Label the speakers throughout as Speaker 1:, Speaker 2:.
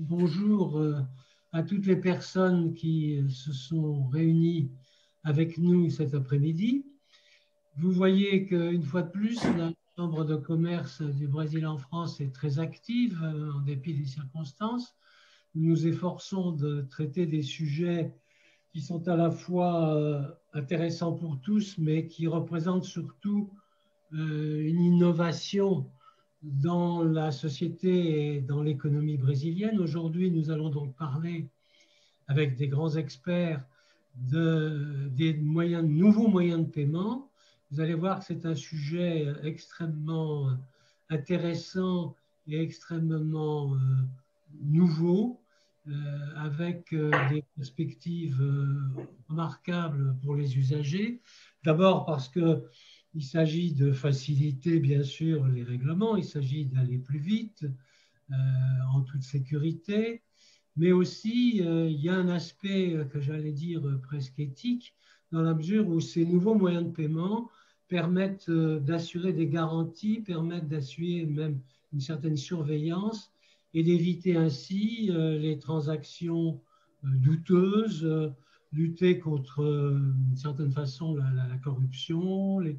Speaker 1: bonjour à toutes les personnes qui se sont réunies avec nous cet après-midi. Vous voyez qu'une fois de plus, la Chambre de commerce du Brésil en France est très active en dépit des circonstances. Nous nous efforçons de traiter des sujets qui sont à la fois intéressants pour tous, mais qui représentent surtout une innovation dans la société et dans l'économie brésilienne. Aujourd'hui, nous allons donc parler avec des grands experts des nouveaux moyens de paiement. Vous allez voir que c'est un sujet extrêmement intéressant et extrêmement nouveau, avec des perspectives remarquables pour les usagers. D'abord parce qu'il s'agit de faciliter, bien sûr, les règlements, il s'agit d'aller plus vite, en toute sécurité, mais aussi il y a un aspect que j'allais dire presque éthique, dans la mesure où ces nouveaux moyens de paiement permettent d'assurer des garanties, permettent d'assurer même une certaine surveillance et d'éviter ainsi les transactions douteuses, lutter contre, d'une certaine façon, la corruption, les,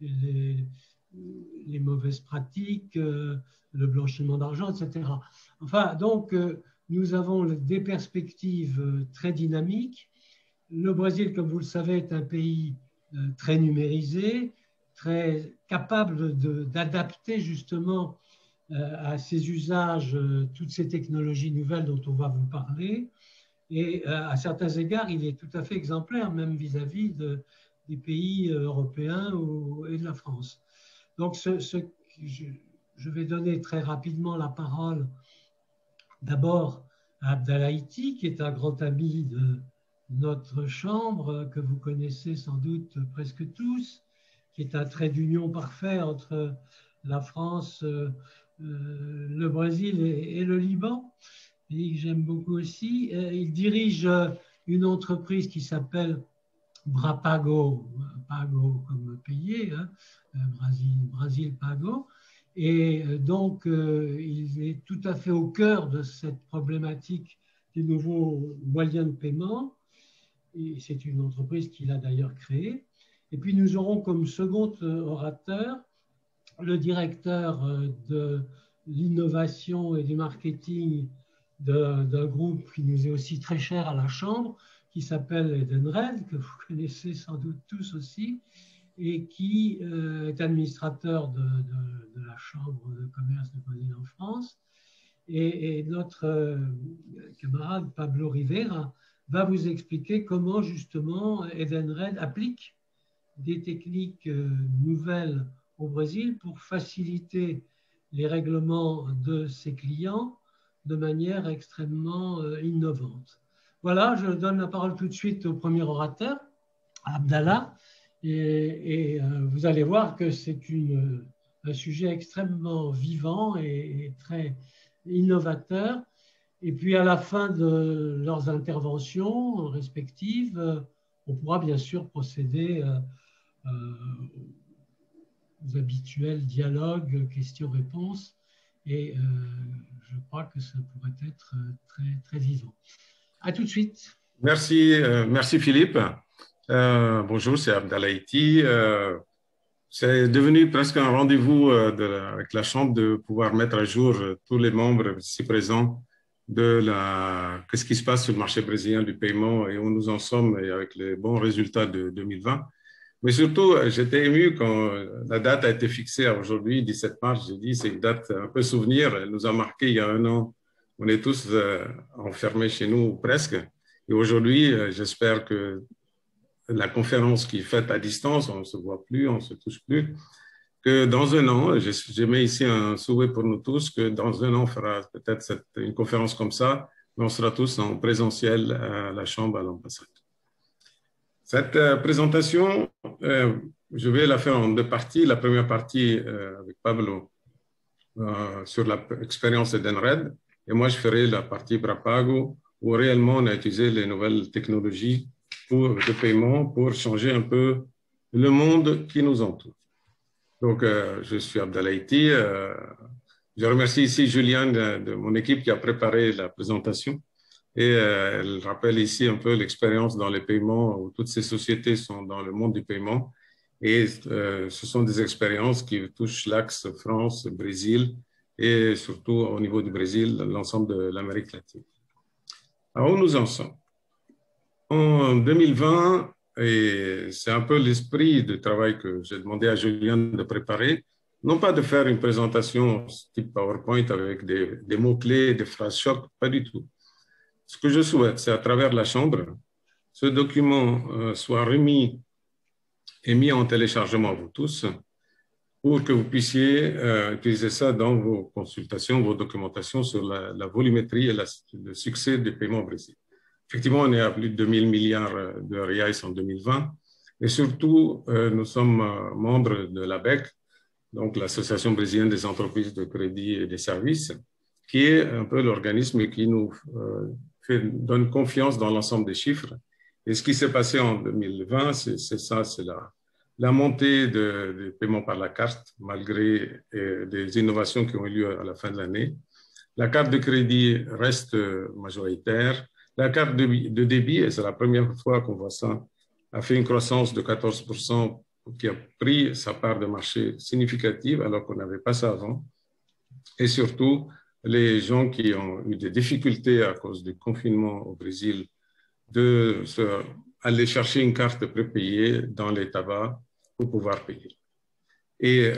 Speaker 1: les mauvaises pratiques, le blanchiment d'argent, etc. Enfin, donc, nous avons des perspectives très dynamiques. Le Brésil, comme vous le savez, est un pays très numérisé, très capable d'adapter justement à ses usages toutes ces technologies nouvelles dont on va vous parler. Et à certains égards, il est tout à fait exemplaire, même vis-à-vis des pays européens et de la France. Donc, je vais donner très rapidement la parole d'abord à Abdallah Iti, qui est un grand ami de notre Chambre, que vous connaissez sans doute presque tous, qui est un trait d'union parfait entre la France, le Brésil et le Liban, et que j'aime beaucoup aussi. Il dirige une entreprise qui s'appelle Brapago, Pago comme payer, hein, Brasil Pago. Et donc, il est tout à fait au cœur de cette problématique des nouveaux moyens de paiement. Et c'est une entreprise qu'il a d'ailleurs créée. Et puis, nous aurons comme second orateur le directeur de l'innovation et du marketing d'un groupe qui nous est aussi très cher à la Chambre, qui s'appelle Edenred, que vous connaissez sans doute tous aussi, et qui est administrateur de la Chambre de commerce de Brésil en France. Et notre camarade Pablo Rivera va vous expliquer comment justement Edenred applique des techniques nouvelles au Brésil pour faciliter les règlements de ses clients de manière extrêmement innovante. Voilà, je donne la parole tout de suite au premier orateur, Abdallah, et vous allez voir que c'est un sujet extrêmement vivant et très innovateur. Et puis à la fin de leurs interventions respectives, on pourra bien sûr procéder aux habituels dialogues, questions-réponses, et je crois que ça pourrait être très, très vivant. À tout de suite.
Speaker 2: Merci Philippe. Bonjour, c'est Abdallah Iti. C'est devenu presque un rendez-vous avec la Chambre de pouvoir mettre à jour tous les membres ici présents qu'est-ce qui se passe sur le marché brésilien du paiement et où nous en sommes et avec les bons résultats de 2020. Mais surtout, j'étais ému quand la date a été fixée à aujourd'hui, 17 mars. J'ai dit, c'est une date un peu souvenir. Elle nous a marqué il y a un an. On est tous enfermés chez nous, presque. Et aujourd'hui, j'espère que la conférence qui est faite à distance, on ne se voit plus, on ne se touche plus, que dans un an, je mets ici un souhait pour nous tous, que dans un an, on fera peut-être une conférence comme ça, mais on sera tous en présentiel à la Chambre, à l'ambassade. Cette présentation, je vais la faire en deux parties. La première partie avec Pablo sur l'expérience d'Edenred, et moi je ferai la partie Brapago, où réellement on a utilisé les nouvelles technologies de paiement pour changer un peu le monde qui nous entoure. Donc, je suis Abdallah Iti, Je remercie ici Juliane de mon équipe qui a préparé la présentation. Et elle rappelle ici un peu l'expérience dans les paiements, où toutes ces sociétés sont dans le monde du paiement. Et ce sont des expériences qui touchent l'axe France, Brésil et surtout au niveau du Brésil, l'ensemble de l'Amérique latine. Alors, où nous en sommes? En 2020, et c'est un peu l'esprit de travail que j'ai demandé à Julien de préparer, non pas de faire une présentation type PowerPoint avec des mots-clés, des phrases chocs, pas du tout. Ce que je souhaite, c'est à travers la Chambre, ce document soit remis et mis en téléchargement à vous tous pour que vous puissiez utiliser ça dans vos consultations, vos documentations sur la volumétrie et le succès du paiement au Brésil. Effectivement, on est à plus de 2 000 milliards de reais en 2020 et surtout, nous sommes membres de l'ABEC, donc l'Association brésilienne des entreprises de crédit et des services, qui est un peu l'organisme qui nous donne confiance dans l'ensemble des chiffres. Et ce qui s'est passé en 2020, c'est ça, c'est la montée des paiements par la carte, malgré des innovations qui ont eu lieu à la fin de l'année. La carte de crédit reste majoritaire. La carte de débit, et c'est la première fois qu'on voit ça, a fait une croissance de 14%, qui a pris sa part de marché significative, alors qu'on n'avait pas ça avant. Et surtout, les gens qui ont eu des difficultés à cause du confinement au Brésil, aller chercher une carte prépayée dans les tabacs pour pouvoir payer. Et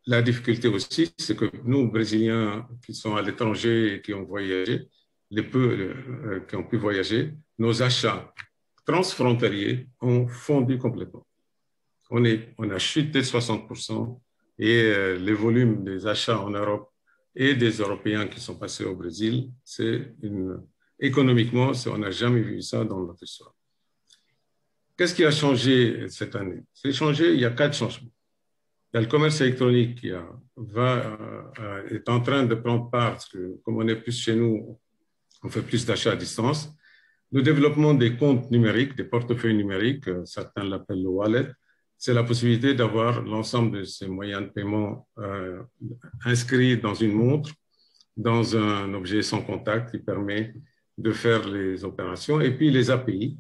Speaker 2: la difficulté aussi, c'est que nous, Brésiliens qui sont à l'étranger et qui ont voyagé, les peu qui ont pu voyager, nos achats transfrontaliers ont fondu complètement. On a chuté de 60% et les volumes des achats en Europe et des Européens qui sont passés au Brésil, économiquement, on n'a jamais vu ça dans notre histoire. Qu'est-ce qui a changé cette année? C'est changé, il y a 4 changements. Il y a le commerce électronique qui est en train de prendre part, parce que comme on est plus chez nous, on fait plus d'achats à distance. Le développement des comptes numériques, des portefeuilles numériques, certains l'appellent le wallet, c'est la possibilité d'avoir l'ensemble de ces moyens de paiement inscrits dans une montre, dans un objet sans contact qui permet de faire les opérations. Et puis les API,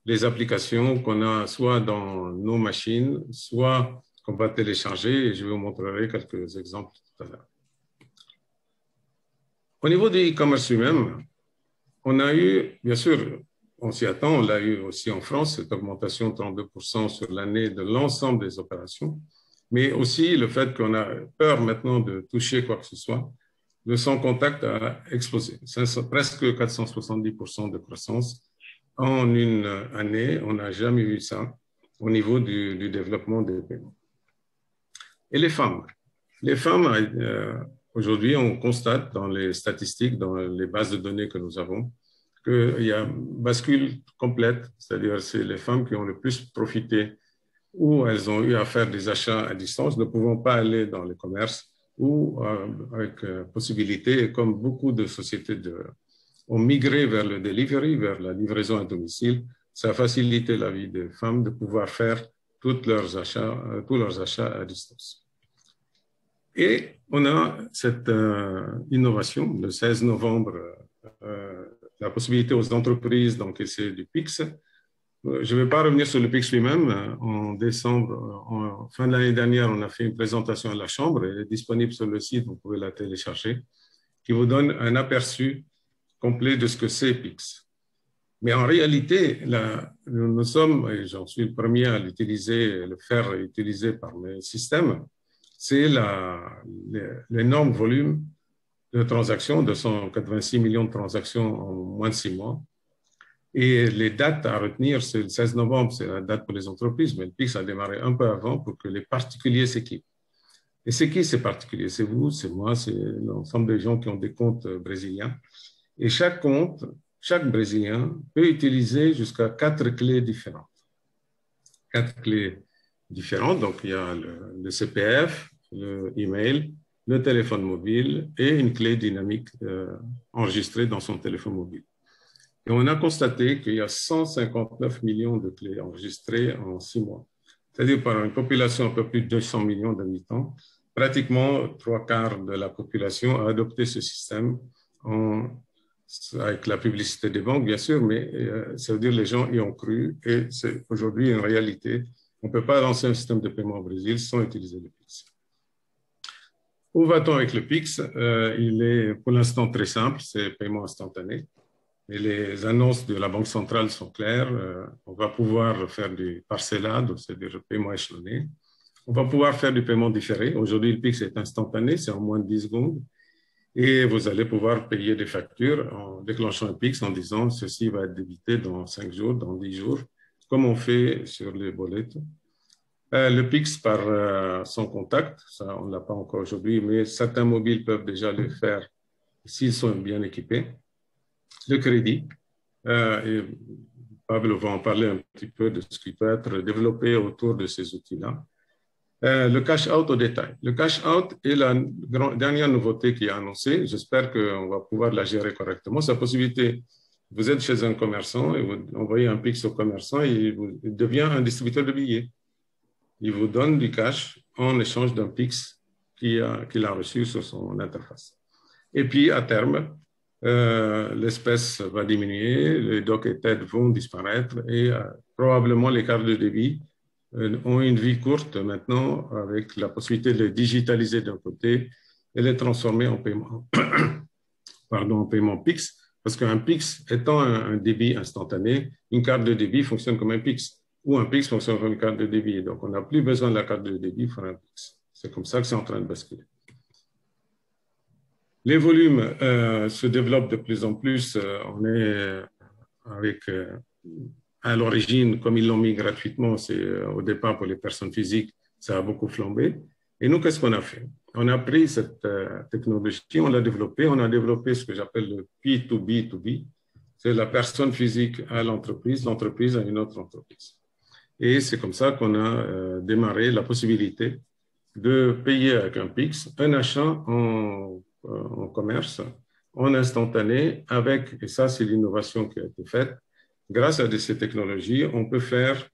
Speaker 2: les applications qu'on a soit dans nos machines, soit qu'on va télécharger, et je vous montrerai quelques exemples tout à l'heure. Au niveau du e-commerce lui-même, on a eu, bien sûr, on s'y attend, on l'a eu aussi en France, cette augmentation de 32% sur l'année de l'ensemble des opérations, mais aussi le fait qu'on a peur maintenant de toucher quoi que ce soit. Le sans contact a explosé, presque 470% de croissance en une année. On n'a jamais vu ça au niveau du développement des paiements. Et les femmes, aujourd'hui, on constate dans les statistiques, dans les bases de données que nous avons, qu'il y a une bascule complète, c'est-à-dire c'est les femmes qui ont le plus profité ou elles ont eu à faire des achats à distance, ne pouvant pas aller dans les commerces ou avec possibilité, comme beaucoup de sociétés ont migré vers le delivery, vers la livraison à domicile, ça a facilité la vie des femmes de pouvoir faire tous leurs achats à distance. Et on a cette innovation, le 16 novembre, la possibilité aux entreprises d'encaisser du PIX. Je ne vais pas revenir sur le PIX lui-même. En décembre, en fin de l'année dernière, on a fait une présentation à la Chambre. Elle est disponible sur le site, vous pouvez la télécharger, qui vous donne un aperçu complet de ce que c'est PIX. Mais en réalité, nous sommes, et j'en suis le premier à l'utiliser, le faire utiliser par mes systèmes, c'est l'énorme volume de transactions, 286 millions de transactions en moins de 6 mois. Et les dates à retenir, c'est le 16 novembre, c'est la date pour les entreprises, mais le PIX a démarré un peu avant pour que les particuliers s'équipent. Et c'est qui ces particuliers? C'est vous, c'est moi, c'est l'ensemble des gens qui ont des comptes brésiliens. Et chaque compte, chaque Brésilien peut utiliser jusqu'à 4 clés différentes. 4 clés différentes, donc il y a le CPF, le email, le téléphone mobile et une clé dynamique enregistrée dans son téléphone mobile. Et on a constaté qu'il y a 159 millions de clés enregistrées en 6 mois. C'est-à-dire par une population un peu plus de 200 millions d'habitants, pratiquement 3/4 de la population a adopté ce système avec la publicité des banques, bien sûr, mais ça veut dire que les gens y ont cru et c'est aujourd'hui une réalité. On ne peut pas lancer un système de paiement au Brésil sans utiliser le PIX. Où va-t-on avec le PIX? Il est pour l'instant très simple, c'est paiement instantané. Et les annonces de la Banque centrale sont claires. On va pouvoir faire du parcellade, c'est-à-dire paiement échelonné. On va pouvoir faire du paiement différé. Aujourd'hui, le PIX est instantané, c'est en moins de 10 secondes. Et vous allez pouvoir payer des factures en déclenchant un PIX en disant ceci va être débité dans 5 jours, dans 10 jours, comme on fait sur les bolettes. Le PIX par son contact, ça on ne l'a pas encore aujourd'hui, mais certains mobiles peuvent déjà le faire s'ils sont bien équipés. Le crédit, et Pablo va en parler un petit peu de ce qui peut être développé autour de ces outils-là. Le cash out au détail. Le cash out est la dernière nouveauté qui est annoncée. J'espère qu'on va pouvoir la gérer correctement. C'est la possibilité, vous êtes chez un commerçant et vous envoyez un PIX au commerçant et il devient un distributeur de billets. Il vous donne du cash en échange d'un PIX qu'il a reçu sur son interface. Et puis, à terme, l'espèce va diminuer, les doc et TED vont disparaître et probablement les cartes de débit ont une vie courte maintenant avec la possibilité de les digitaliser d'un côté et les transformer en paiement, en paiement PIX, parce qu'un PIX étant un débit instantané, une carte de débit fonctionne comme un PIX ou un PIX fonctionne comme une carte de débit. Donc, on n'a plus besoin de la carte de débit pour un PIX. C'est comme ça que c'est en train de basculer. Les volumes se développent de plus en plus. On est avec à l'origine, comme ils l'ont mis gratuitement, c'est au départ pour les personnes physiques, ça a beaucoup flambé. Et nous, qu'est-ce qu'on a fait? On a pris cette technologie, on l'a développée, on a développé ce que j'appelle le P2B2B. C'est la personne physique à l'entreprise, l'entreprise à une autre entreprise. Et c'est comme ça qu'on a démarré la possibilité de payer avec un PIX un achat en commerce, en instantané, avec, et ça c'est l'innovation qui a été faite, grâce à ces technologies, on peut faire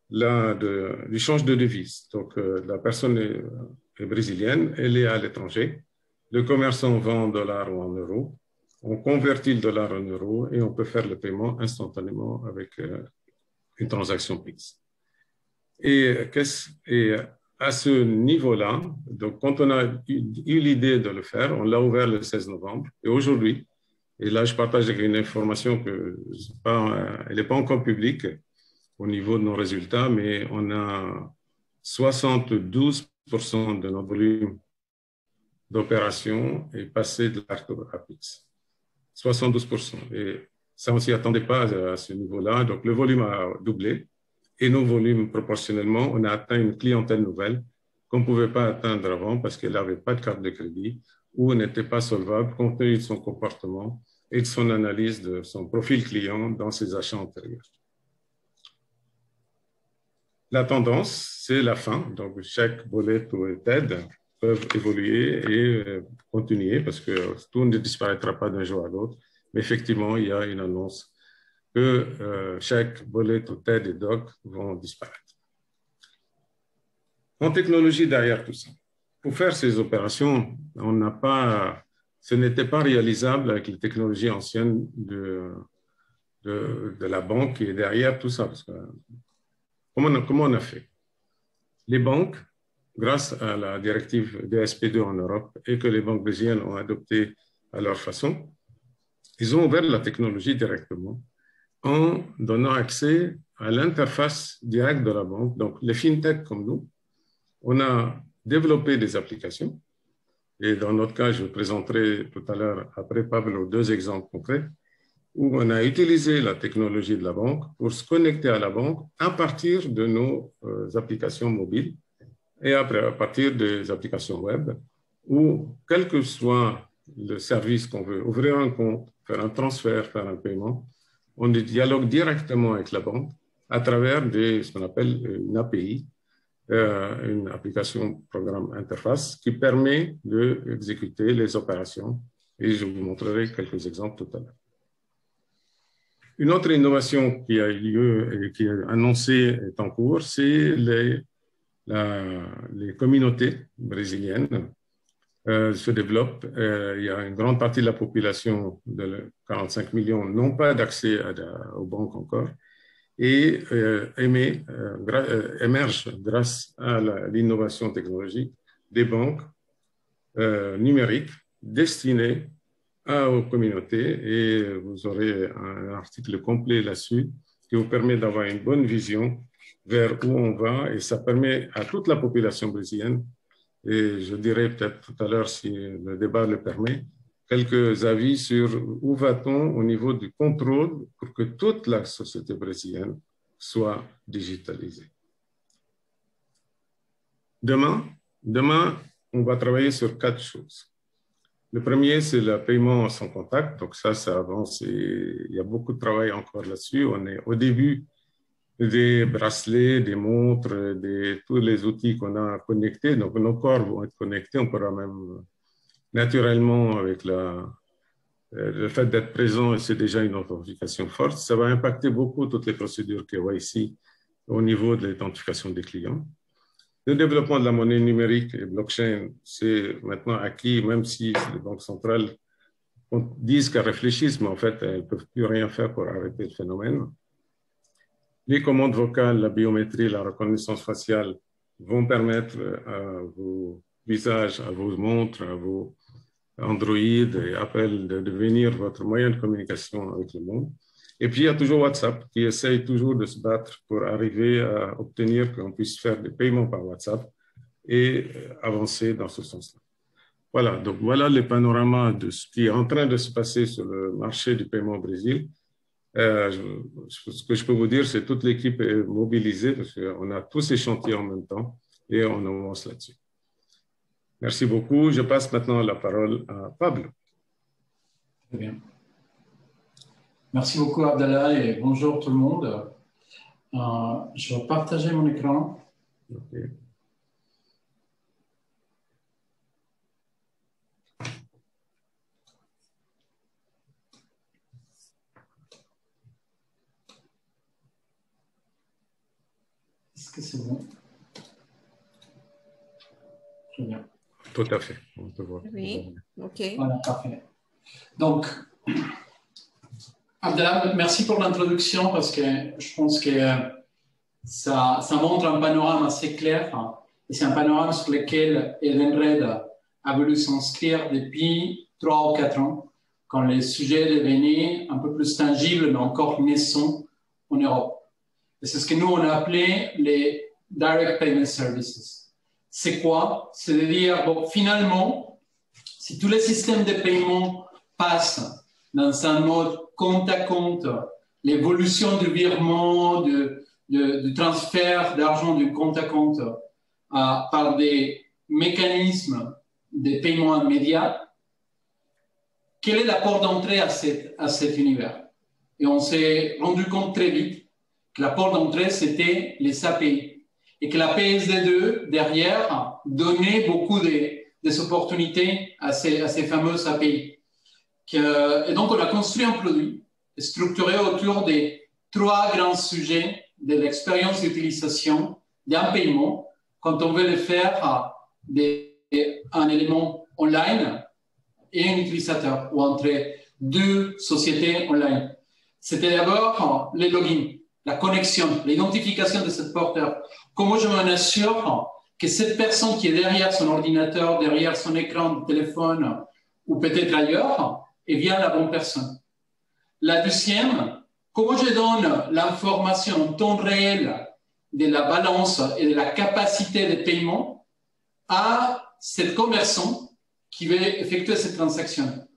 Speaker 2: l'échange de devises. Donc, la personne est brésilienne, elle est à l'étranger. Le commerçant vend en dollars ou en euros. On convertit le dollar en euros et on peut faire le paiement instantanément avec une transaction PIX. Et à ce niveau-là, donc quand on a eu l'idée de le faire, on l'a ouvert le 16 novembre. Et aujourd'hui, et là, je partage une information que elle n'est pas encore publique au niveau de nos résultats, mais on a 72% de notre volume d'opérations est passé de carte à PIX. 72%. Et ça, on ne s'y attendait pas à ce niveau-là. Donc, le volume a doublé. Et nos volumes, proportionnellement, on a atteint une clientèle nouvelle qu'on ne pouvait pas atteindre avant parce qu'elle n'avait pas de carte de crédit ou n'était pas solvable compte tenu de son comportement et de son analyse de son profil client dans ses achats antérieurs. La tendance, c'est la fin. Donc, chaque bollette ou TED peuvent évoluer et continuer parce que tout ne disparaîtra pas d'un jour à l'autre. Mais effectivement, il y a une annonce que chaque bollette ou TED et DOC vont disparaître. En technologie derrière tout ça, pour faire ces opérations, ce n'était pas réalisable avec les technologies anciennes de la banque qui est derrière tout ça. Parce que, comment on a fait? Les banques, grâce à la directive DSP2 en Europe et que les banques brésiliennes ont adopté à leur façon, ils ont ouvert la technologie directement en donnant accès à l'interface directe de la banque. Donc, les fintechs comme nous, on a développé des applications. Et dans notre cas, je vous présenterai tout à l'heure, après Pablo, 2 exemples concrets, où on a utilisé la technologie de la banque pour se connecter à la banque à partir de nos applications mobiles et après à partir des applications web, où quel que soit le service qu'on veut, ouvrir un compte, faire un transfert, faire un paiement, on dialogue directement avec la banque à travers ce qu'on appelle une API, une application programme interface qui permet d'exécuter les opérations. Et je vous montrerai quelques exemples tout à l'heure. Une autre innovation qui a eu lieu et qui est annoncée est en cours, c'est les communautés brésiliennes se développent. Il y a une grande partie de la population, de 45 millions, n'ont pas d'accès aux banques encore et émergent grâce à l'innovation technologique des banques numériques destinées aux communautés, et vous aurez un article complet là-dessus qui vous permet d'avoir une bonne vision vers où on va, et ça permet à toute la population brésilienne, et je dirais peut-être tout à l'heure, si le débat le permet, quelques avis sur où va-t-on au niveau du contrôle pour que toute la société brésilienne soit digitalisée. Demain, on va travailler sur 4 choses. Le premier, c'est le paiement sans contact. Donc ça avance et il y a beaucoup de travail encore là-dessus. On est au début des bracelets, des montres, tous les outils qu'on a connectés. Donc nos corps vont être connectés. On pourra même naturellement, avec le fait d'être présent, et c'est déjà une authentification forte, ça va impacter beaucoup toutes les procédures KYC au niveau de l'identification des clients. Le développement de la monnaie numérique et blockchain, c'est maintenant acquis, même si les banques centrales disent qu'elles réfléchissent, mais en fait, elles ne peuvent plus rien faire pour arrêter le phénomène. Les commandes vocales, la biométrie, la reconnaissance faciale vont permettre à vos visages, à vos montres, à vos Android et Apple de devenir votre moyen de communication avec le monde. Et puis, il y a toujours WhatsApp qui essaye toujours de se battre pour arriver à obtenir qu'on puisse faire des paiements par WhatsApp et avancer dans ce sens-là. Voilà, donc voilà le panorama de ce qui est en train de se passer sur le marché du paiement au Brésil. Ce que je peux vous dire, c'est que toute l'équipe est mobilisée parce qu'on a tous ces chantiers en même temps et on avance là-dessus. Merci beaucoup. Je passe maintenant la parole à Pablo.
Speaker 3: Très bien. Merci beaucoup, Abdallah, et bonjour tout le monde. Je vais partager mon écran.
Speaker 2: Okay.
Speaker 3: Est-ce que c'est bon? Très bien.
Speaker 2: Tout à fait. On peut voir.
Speaker 4: Oui, OK.
Speaker 3: Voilà, parfait. Donc, Abdallah, merci pour l'introduction parce que je pense que ça montre un panorama assez clair et c'est un panorama sur lequel Edenred a voulu s'inscrire depuis 3 ou 4 ans quand les sujets devenaient un peu plus tangibles mais encore naissants en Europe. Et c'est ce que nous on a appelé les Direct Payment Services. C'est quoi? C'est de dire, bon, finalement, si tous les systèmes de paiement passent dans un mode compte à compte, l'évolution du virement, du transfert d'argent du compte à compte par des mécanismes de paiement immédiat, quel est la porte d'entrée à cet univers? Et on s'est rendu compte très vite que la porte d'entrée, c'était les API. Et que la PSD2, derrière, donnait beaucoup des opportunités à ces fameuses API. Et donc, on a construit un produit structuré autour des 3 grands sujets de l'expérience d'utilisation d'un paiement quand on veut le faire un élément online et un utilisateur ou entre 2 sociétés online. C'était d'abord les logins, la connexion, l'identification de ce porteur. Comment je m'en assure que cette personne qui est derrière son ordinateur, derrière son écran de téléphone ou peut-être ailleurs, est bien la bonne personne. La deuxième, comment je donne l'information en temps réel de la balance et de la capacité de paiement à cet commerçant qui veut effectuer cette transaction.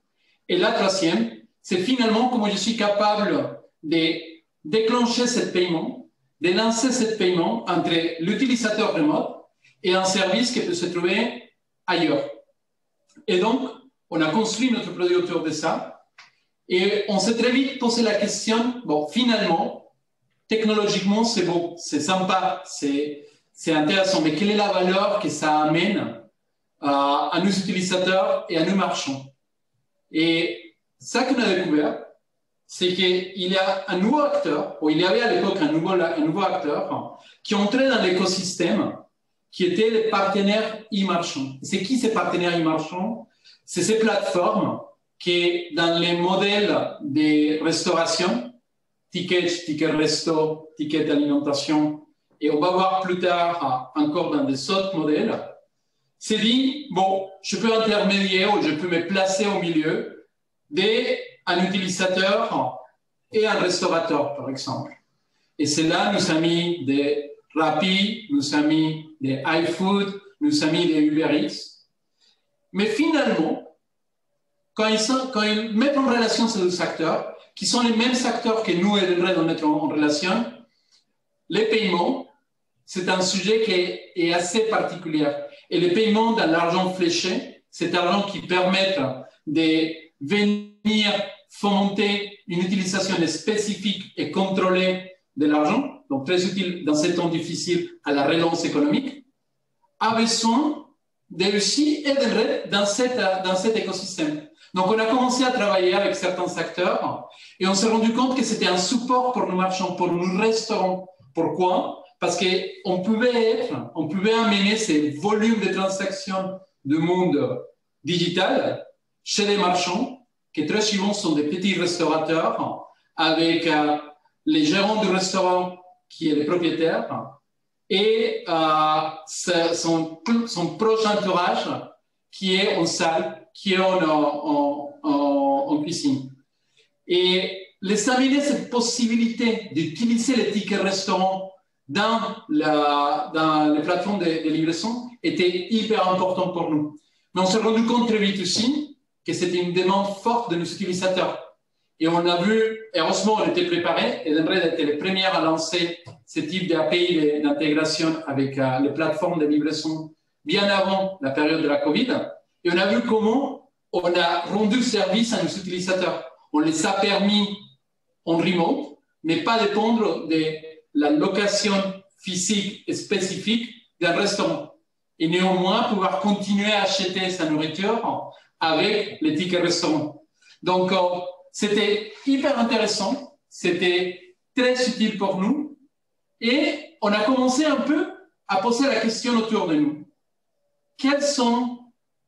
Speaker 3: Et la troisième, c'est finalement comment je suis capable de déclencher ce paiement, de lancer ce paiement entre l'utilisateur remote et un service qui peut se trouver ailleurs. Et donc, on a construit notre produit autour de ça et on s'est très vite posé la question, bon, finalement, technologiquement, c'est beau, c'est sympa, c'est intéressant, mais quelle est la valeur que ça amène à nos utilisateurs et à nos marchands? Et ça qu'on a découvert, c'est qu'il y a un nouveau acteur, ou il y avait à l'époque un nouveau acteur qui entrait dans l'écosystème qui étaient les partenaires e-marchands. C'est qui ces partenaires e-marchands? C'est ces plateformes qui, dans les modèles de restauration, ticket resto, ticket d'alimentation, et on va voir plus tard encore dans des autres modèles, c'est dit, bon, je peux intermédier ou je peux me placer au milieu d'un utilisateur et un restaurateur, par exemple. Et c'est là, nous avons mis des Rappi, nous avons mis des iFood, nous avons mis des Uber Eats. Mais finalement, quand ils mettent en relation ces deux acteurs, qui sont les mêmes acteurs que nous et Edenred on met en relation, les paiements, c'est un sujet qui est assez particulier. Et les paiements dans l'argent fléché, c'est l'argent qui permet de venir fomenter une utilisation spécifique et contrôlée de l'argent, donc très utile dans ces temps difficiles à la relance économique, a besoin de aussi Edenred dans cet écosystème. Donc, on a commencé à travailler avec certains acteurs et on s'est rendu compte que c'était un support pour nos marchands, pour nos restaurants. Pourquoi? Parce qu'on pouvait amener ces volumes de transactions du monde digital chez les marchands, qui très souvent sont des petits restaurateurs, avec les gérants du restaurant qui est le propriétaire et son proche entourage qui est en salle, qui est en cuisine. Et les amener cette possibilité d'utiliser les tickets restaurants dans les plateformes de livraison était hyper important pour nous. Mais on s'est rendu compte très vite aussi que c'était une demande forte de nos utilisateurs. Et on a vu, heureusement, on était préparé, et Edenred a été les premières à lancer ce type d'API d'intégration avec les plateformes de livraison bien avant la période de la Covid. Et on a vu comment on a rendu service à nos utilisateurs. On les a permis en remote, mais pas dépendre de la location physique et spécifique d'un restaurant. Et néanmoins, pouvoir continuer à acheter sa nourriture avec les tickets restaurants. Donc, c'était hyper intéressant, c'était très utile pour nous et on a commencé un peu à poser la question autour de nous. Quelles sont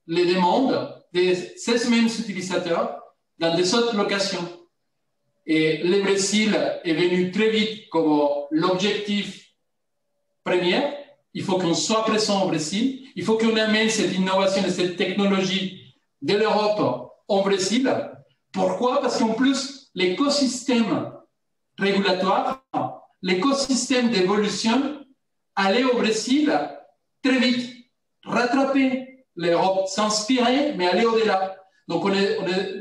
Speaker 3: les demandes des 16 mêmes utilisateurs dans des autres locations? Et le Brésil est venu très vite comme l'objectif premier. Il faut qu'on soit présent au Brésil, il faut qu'on amène cette innovation et cette technologie de l'Europe au Brésil. Pourquoi? Parce qu'en plus, l'écosystème régulatoire, l'écosystème d'évolution allait au Brésil très vite, rattraper l'Europe, s'inspirer, mais aller au-delà. Donc, on est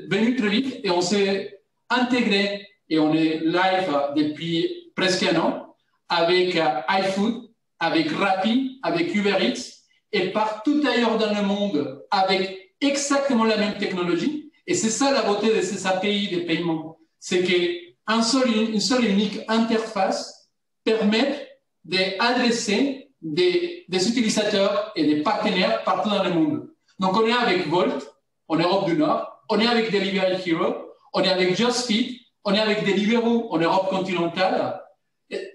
Speaker 3: venu très vite et on s'est intégré et on est live depuis presque un an avec iFood, avec Rappi, avec Uber Eats et partout ailleurs dans le monde avec exactement la même technologie. Et c'est ça la beauté de ces API de paiement. C'est qu'une seule et unique interface permet d'adresser des utilisateurs et des partenaires partout dans le monde. Donc, on est avec Volt en Europe du Nord, on est avec Delivery Hero, on est avec Just Eat, on est avec Deliveroo en Europe continentale.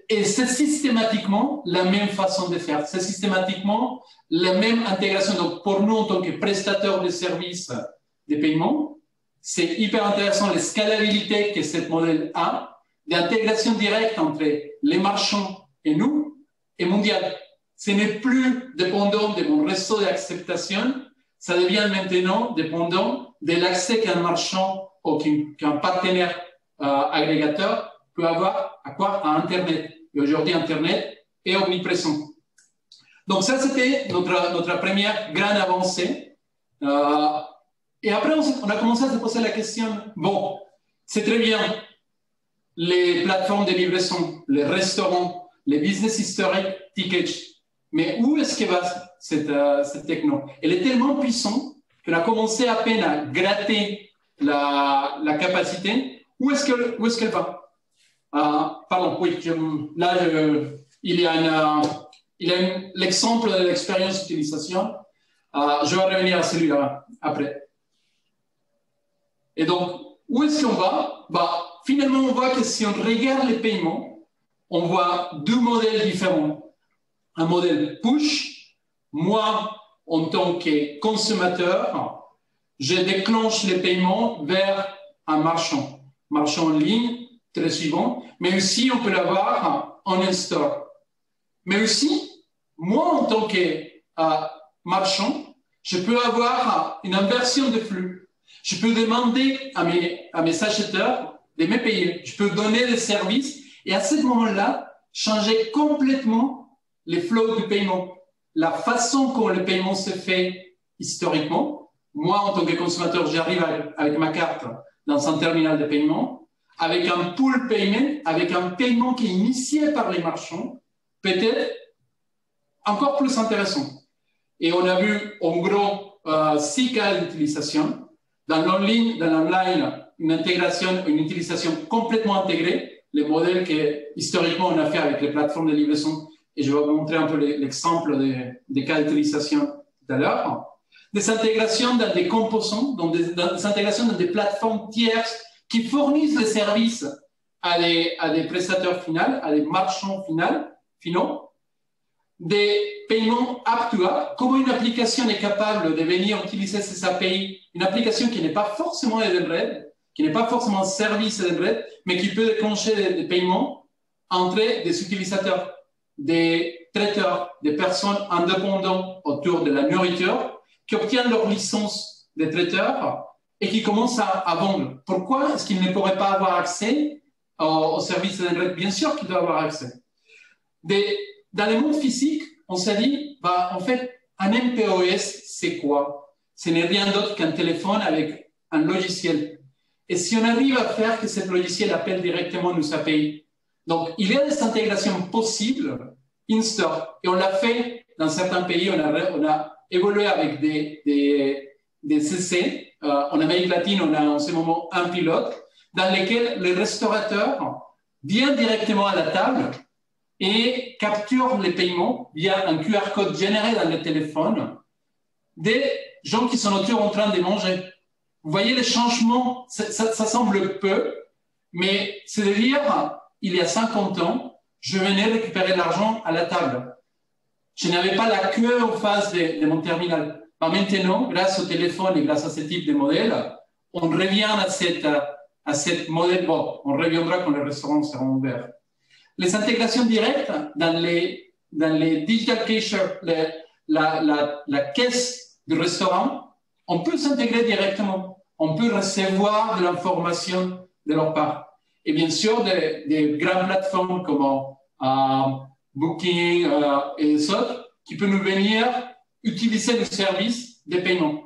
Speaker 3: Et c'est systématiquement la même façon de faire. C'est systématiquement la même intégration. Donc, pour nous, en tant que prestataires de services de paiement, c'est hyper intéressant la scalabilité que ce modèle a, d'intégration directe entre les marchands et nous, et mondiale. Ce n'est plus dépendant de mon réseau d'acceptation, ça devient maintenant dépendant de l'accès qu'un marchand ou qu'un partenaire agrégateur peut avoir à Internet. Et aujourd'hui, Internet est omniprésent. Donc ça, c'était notre première grande avancée. Et après, on a commencé à se poser la question, bon, c'est très bien, les plateformes de livraison, les restaurants, les business historiques, tickets, mais où est-ce que va cette techno? Elle est tellement puissante qu'on a commencé à peine à gratter la capacité. Où est-ce qu'elle va? Pardon, oui, là, il y a l'exemple de l'expérience d'utilisation. Je vais revenir à celui-là après. Et donc, où est-ce qu'on va? Finalement, on voit que si on regarde les paiements, on voit deux modèles différents. Un modèle push moi, en tant que consommateur, je déclenche les paiements vers un marchand en ligne, très souvent, mais aussi on peut l'avoir en in-store. Mais aussi, moi, en tant que marchand, je peux avoir une inversion de flux. Je peux demander à mes acheteurs de me payer. Je peux donner des services et à ce moment-là, changer complètement les flows du paiement. La façon dont le paiement se fait historiquement. Moi, en tant que consommateur, j'arrive avec ma carte dans un terminal de paiement, avec un pool payment, avec un paiement qui est initié par les marchands, peut-être encore plus intéressant. Et on a vu en gros 6 cas d'utilisation. Dans l'online, une intégration, une utilisation complètement intégrée, les modèles que historiquement on a fait avec les plateformes de livraison, et je vais vous montrer un peu l'exemple des cas d'utilisation tout à l'heure. Des intégrations dans des composants, des intégrations dans des plateformes tierces qui fournissent les services à des prestataires finaux, à des marchands finaux, des paiements app-to-app, comment une application est capable de venir utiliser ces API, une application qui n'est pas forcément Edenred, qui n'est pas forcément un service Edenred, mais qui peut déclencher des paiements entre des utilisateurs, des traiteurs, des personnes indépendantes autour de la nourriture, qui obtiennent leur licence de traiteur et qui commencent à vendre. Pourquoi est-ce qu'ils ne pourraient pas avoir accès au service Edenred? Bien sûr qu'ils doivent avoir accès. Dans le monde physique, on s'est dit, en fait, un MPOS, c'est quoi? Ce n'est rien d'autre qu'un téléphone avec un logiciel. Et si on arrive à faire que ce logiciel appelle directement nos API, donc il y a des intégrations possibles in-store. Et on l'a fait dans certains pays, on a évolué avec des CC. En Amérique latine, on a en ce moment un pilote dans lequel le restaurateur vient directement à la table et capture les paiements via un QR code généré dans le téléphone des gens qui sont autour en train de manger. Vous voyez les changements, ça semble peu, mais c'est de dire, il y a 50 ans, je venais récupérer de l'argent à la table. Je n'avais pas la queue en face de mon terminal. Maintenant, grâce au téléphone et grâce à ce type de modèle, on revient à cette modèle. Bon, on reviendra quand les restaurants seront ouverts. Les intégrations directes dans les digital cashier, la caisse du restaurant, on peut s'intégrer directement. On peut recevoir de l'information de leur part. Et bien sûr, des grandes plateformes comme Booking et les autres qui peuvent nous venir utiliser le service de paiement.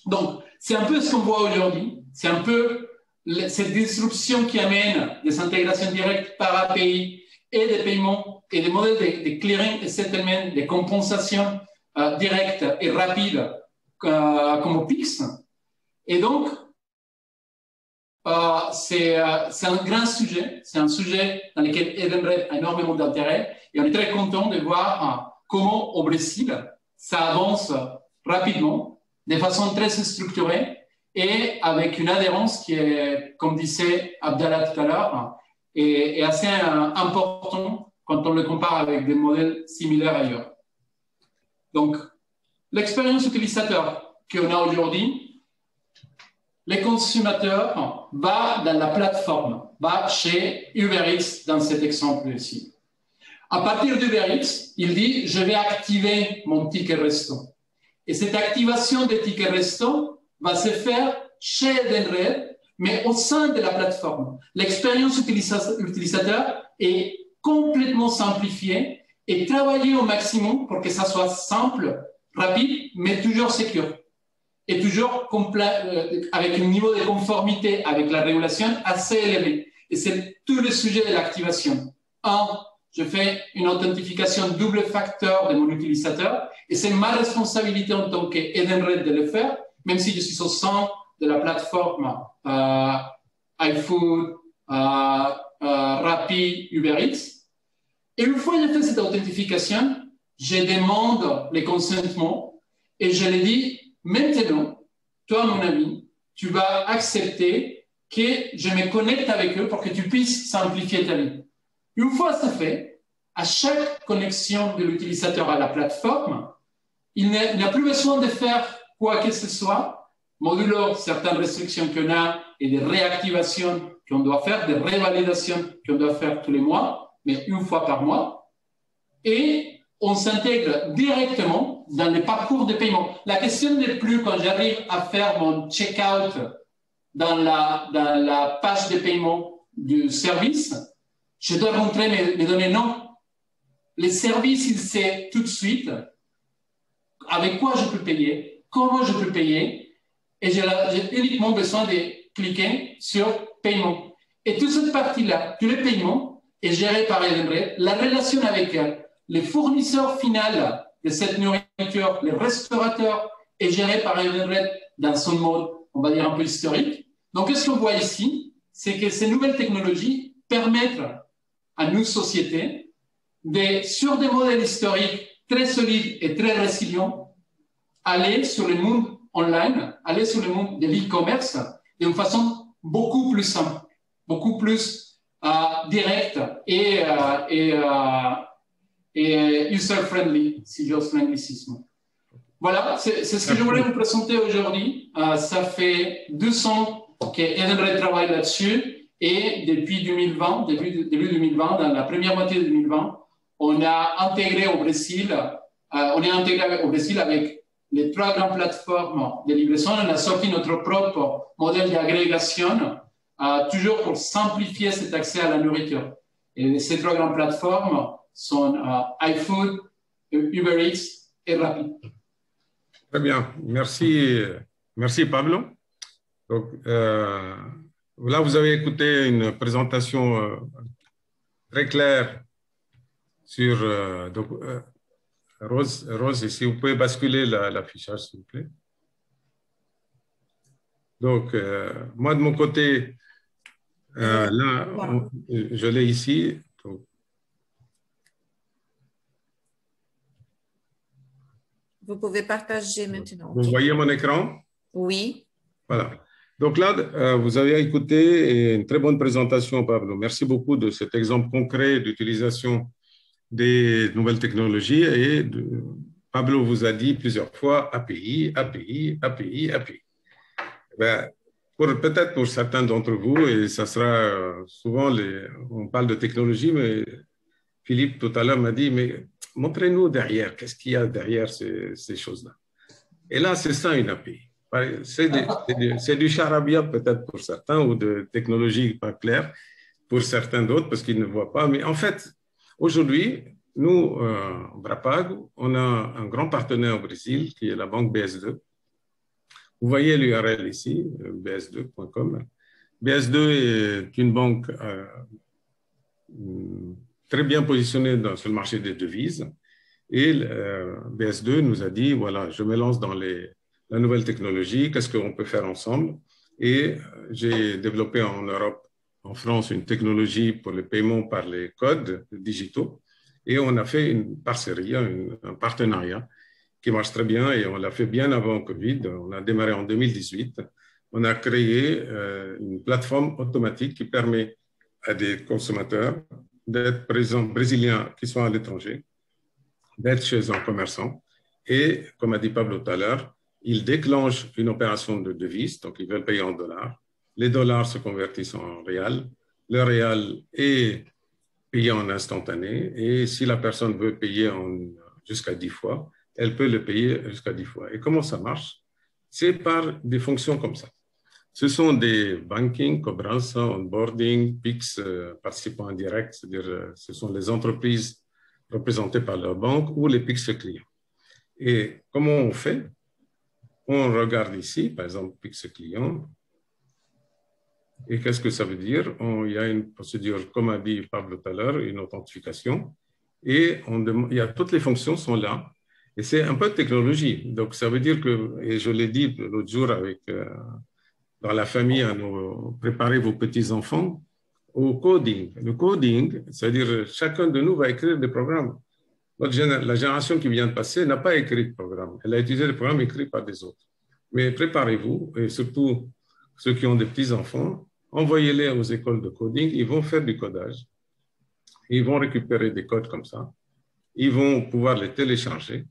Speaker 3: Donc, c'est un peu ce qu'on voit aujourd'hui. C'est un peu cette disruption qui amène des intégrations directes par API et des paiements et des modèles de clearing et settlement, des compensations directes et rapides comme au PIX. Et donc, c'est un grand sujet. C'est un sujet dans lequel Edenred a énormément d'intérêt. Et on est très content de voir comment au Brésil, ça avance rapidement, de façon très structurée et avec une adhérence qui est, comme disait Abdallah tout à l'heure, est assez important quand on le compare avec des modèles similaires ailleurs. Donc, l'expérience utilisateur qu'on a aujourd'hui, les consommateurs vont dans la plateforme, vont chez UberX dans cet exemple-ci. À partir d'UberX, il dit « je vais activer mon ticket resto ». Et cette activation des tickets resto va se faire chez Edenred, mais au sein de la plateforme. L'expérience utilisateur est complètement simplifiée et travaillée au maximum pour que ça soit simple, rapide, mais toujours sécure. Et toujours avec un niveau de conformité avec la régulation assez élevé. Et c'est tout le sujet de l'activation. Je fais une authentification double facteur de mon utilisateur et c'est ma responsabilité en tant qu'Edenred de le faire, même si je suis au sein de la plateforme iFood, Rappi, UberX. Et une fois que j'ai fait cette authentification, je demande les consentements et je lui dis, maintenant, toi, mon ami, tu vas accepter que je me connecte avec eux pour que tu puisses simplifier ta vie. Une fois ça fait, à chaque connexion de l'utilisateur à la plateforme, il n'y a plus besoin de faire quoi que ce soit, modulo certaines restrictions qu'on a et des réactivations qu'on doit faire, des révalidations qu'on doit faire tous les mois, mais une fois par mois. Et on s'intègre directement dans les parcours de paiement. La question n'est plus quand j'arrive à faire mon check-out dans la page de paiement du service, je dois rentrer mes données. Non. Le service, il sait tout de suite avec quoi je peux payer, comment je peux payer, et j'ai uniquement besoin de cliquer sur paiement. Et toute cette partie-là, tous les paiements, est géré par Edenred. La relation avec les fournisseurs finaux de cette nourriture, les restaurateurs, est gérée par Edenred dans son mode, on va dire, un peu historique. Donc, ce qu'on voit ici, c'est que ces nouvelles technologies permettent à nos sociétés sur des modèles historiques très solides et très résilients, aller sur le monde online, aller sur le monde de l'e-commerce d'une façon beaucoup plus simple, beaucoup plus directe et user-friendly, si j'ose l'anglicisme. Voilà, c'est ce que je voulais vous présenter aujourd'hui. Ça fait 2 ans qu'Edenred travaille là-dessus et depuis 2020, début 2020, dans la première moitié de 2020, on a intégré au Brésil, avec les 3 grandes plateformes de livraison. On a sorti notre propre modèle d'agrégation, toujours pour simplifier cet accès à la nourriture. Et ces 3 grandes plateformes sont iFood, Uber Eats et Rappi.
Speaker 2: Très bien, merci Pablo. Donc, là, vous avez écouté une présentation très claire sur Rose, si vous pouvez basculer l'affichage, s'il vous plaît. Donc, moi, de mon côté, là, je l'ai ici. Donc,
Speaker 4: vous pouvez partager maintenant.
Speaker 2: Vous voyez mon écran?
Speaker 4: Oui.
Speaker 2: Voilà. Donc là, vous avez écouté une très bonne présentation, Pablo. Merci beaucoup de cet exemple concret d'utilisation des nouvelles technologies. Et Pablo vous a dit plusieurs fois API, API, API, API. Ben, peut-être pour certains d'entre vous, et ça sera souvent, on parle de technologie, mais Philippe tout à l'heure m'a dit, mais montrez-nous derrière, qu'est-ce qu'il y a derrière ces choses-là. Et là, c'est ça une API. C'est du charabia peut-être pour certains ou de technologie pas claire pour certains d'autres parce qu'ils ne voient pas. Mais en fait, aujourd'hui, nous, Brapag, on a un grand partenaire au Brésil qui est la banque BS2. Vous voyez l'URL ici, bs2.com. BS2 est une banque très bien positionnée sur le marché des devises. Et BS2 nous a dit, voilà, je me lance dans la nouvelle technologie, qu'est-ce qu'on peut faire ensemble? Et j'ai développé en Europe, en France, une technologie pour le paiement par les codes digitaux. Et on a fait une parcerie, un partenariat qui marche très bien et on l'a fait bien avant Covid. On a démarré en 2018. On a créé une plateforme automatique qui permet à des consommateurs d'être présents, brésiliens qui sont à l'étranger, d'être chez un commerçant. Et comme a dit Pablo tout à l'heure, ils déclenchent une opération de devise, donc ils veulent payer en dollars. Les dollars se convertissent en réal. Le réal est payé en instantané. Et si la personne veut payer jusqu'à 10 fois, elle peut le payer jusqu'à 10 fois. Et comment ça marche? C'est par des fonctions comme ça. Ce sont des banking, cobrança, onboarding, PIX, participants indirects, c'est-à-dire ce sont les entreprises représentées par leur banque ou les PIX clients. Et comment on fait? On regarde ici, par exemple, PIX client. Et qu'est-ce que ça veut dire? Il y a une procédure, comme a dit Pablo tout à l'heure, une authentification. Et toutes les fonctions sont là. Et c'est un peu de technologie. Donc, ça veut dire que, et je l'ai dit l'autre jour dans la famille, à préparer vos petits-enfants au coding. Le coding, c'est-à-dire chacun de nous va écrire des programmes. La génération qui vient de passer n'a pas écrit de programme. Elle a utilisé des programmes écrits par des autres. Mais préparez-vous, et surtout ceux qui ont des petits-enfants, envoyez-les aux écoles de coding, ils vont faire du codage. Ils vont récupérer des codes comme ça. Ils vont pouvoir les télécharger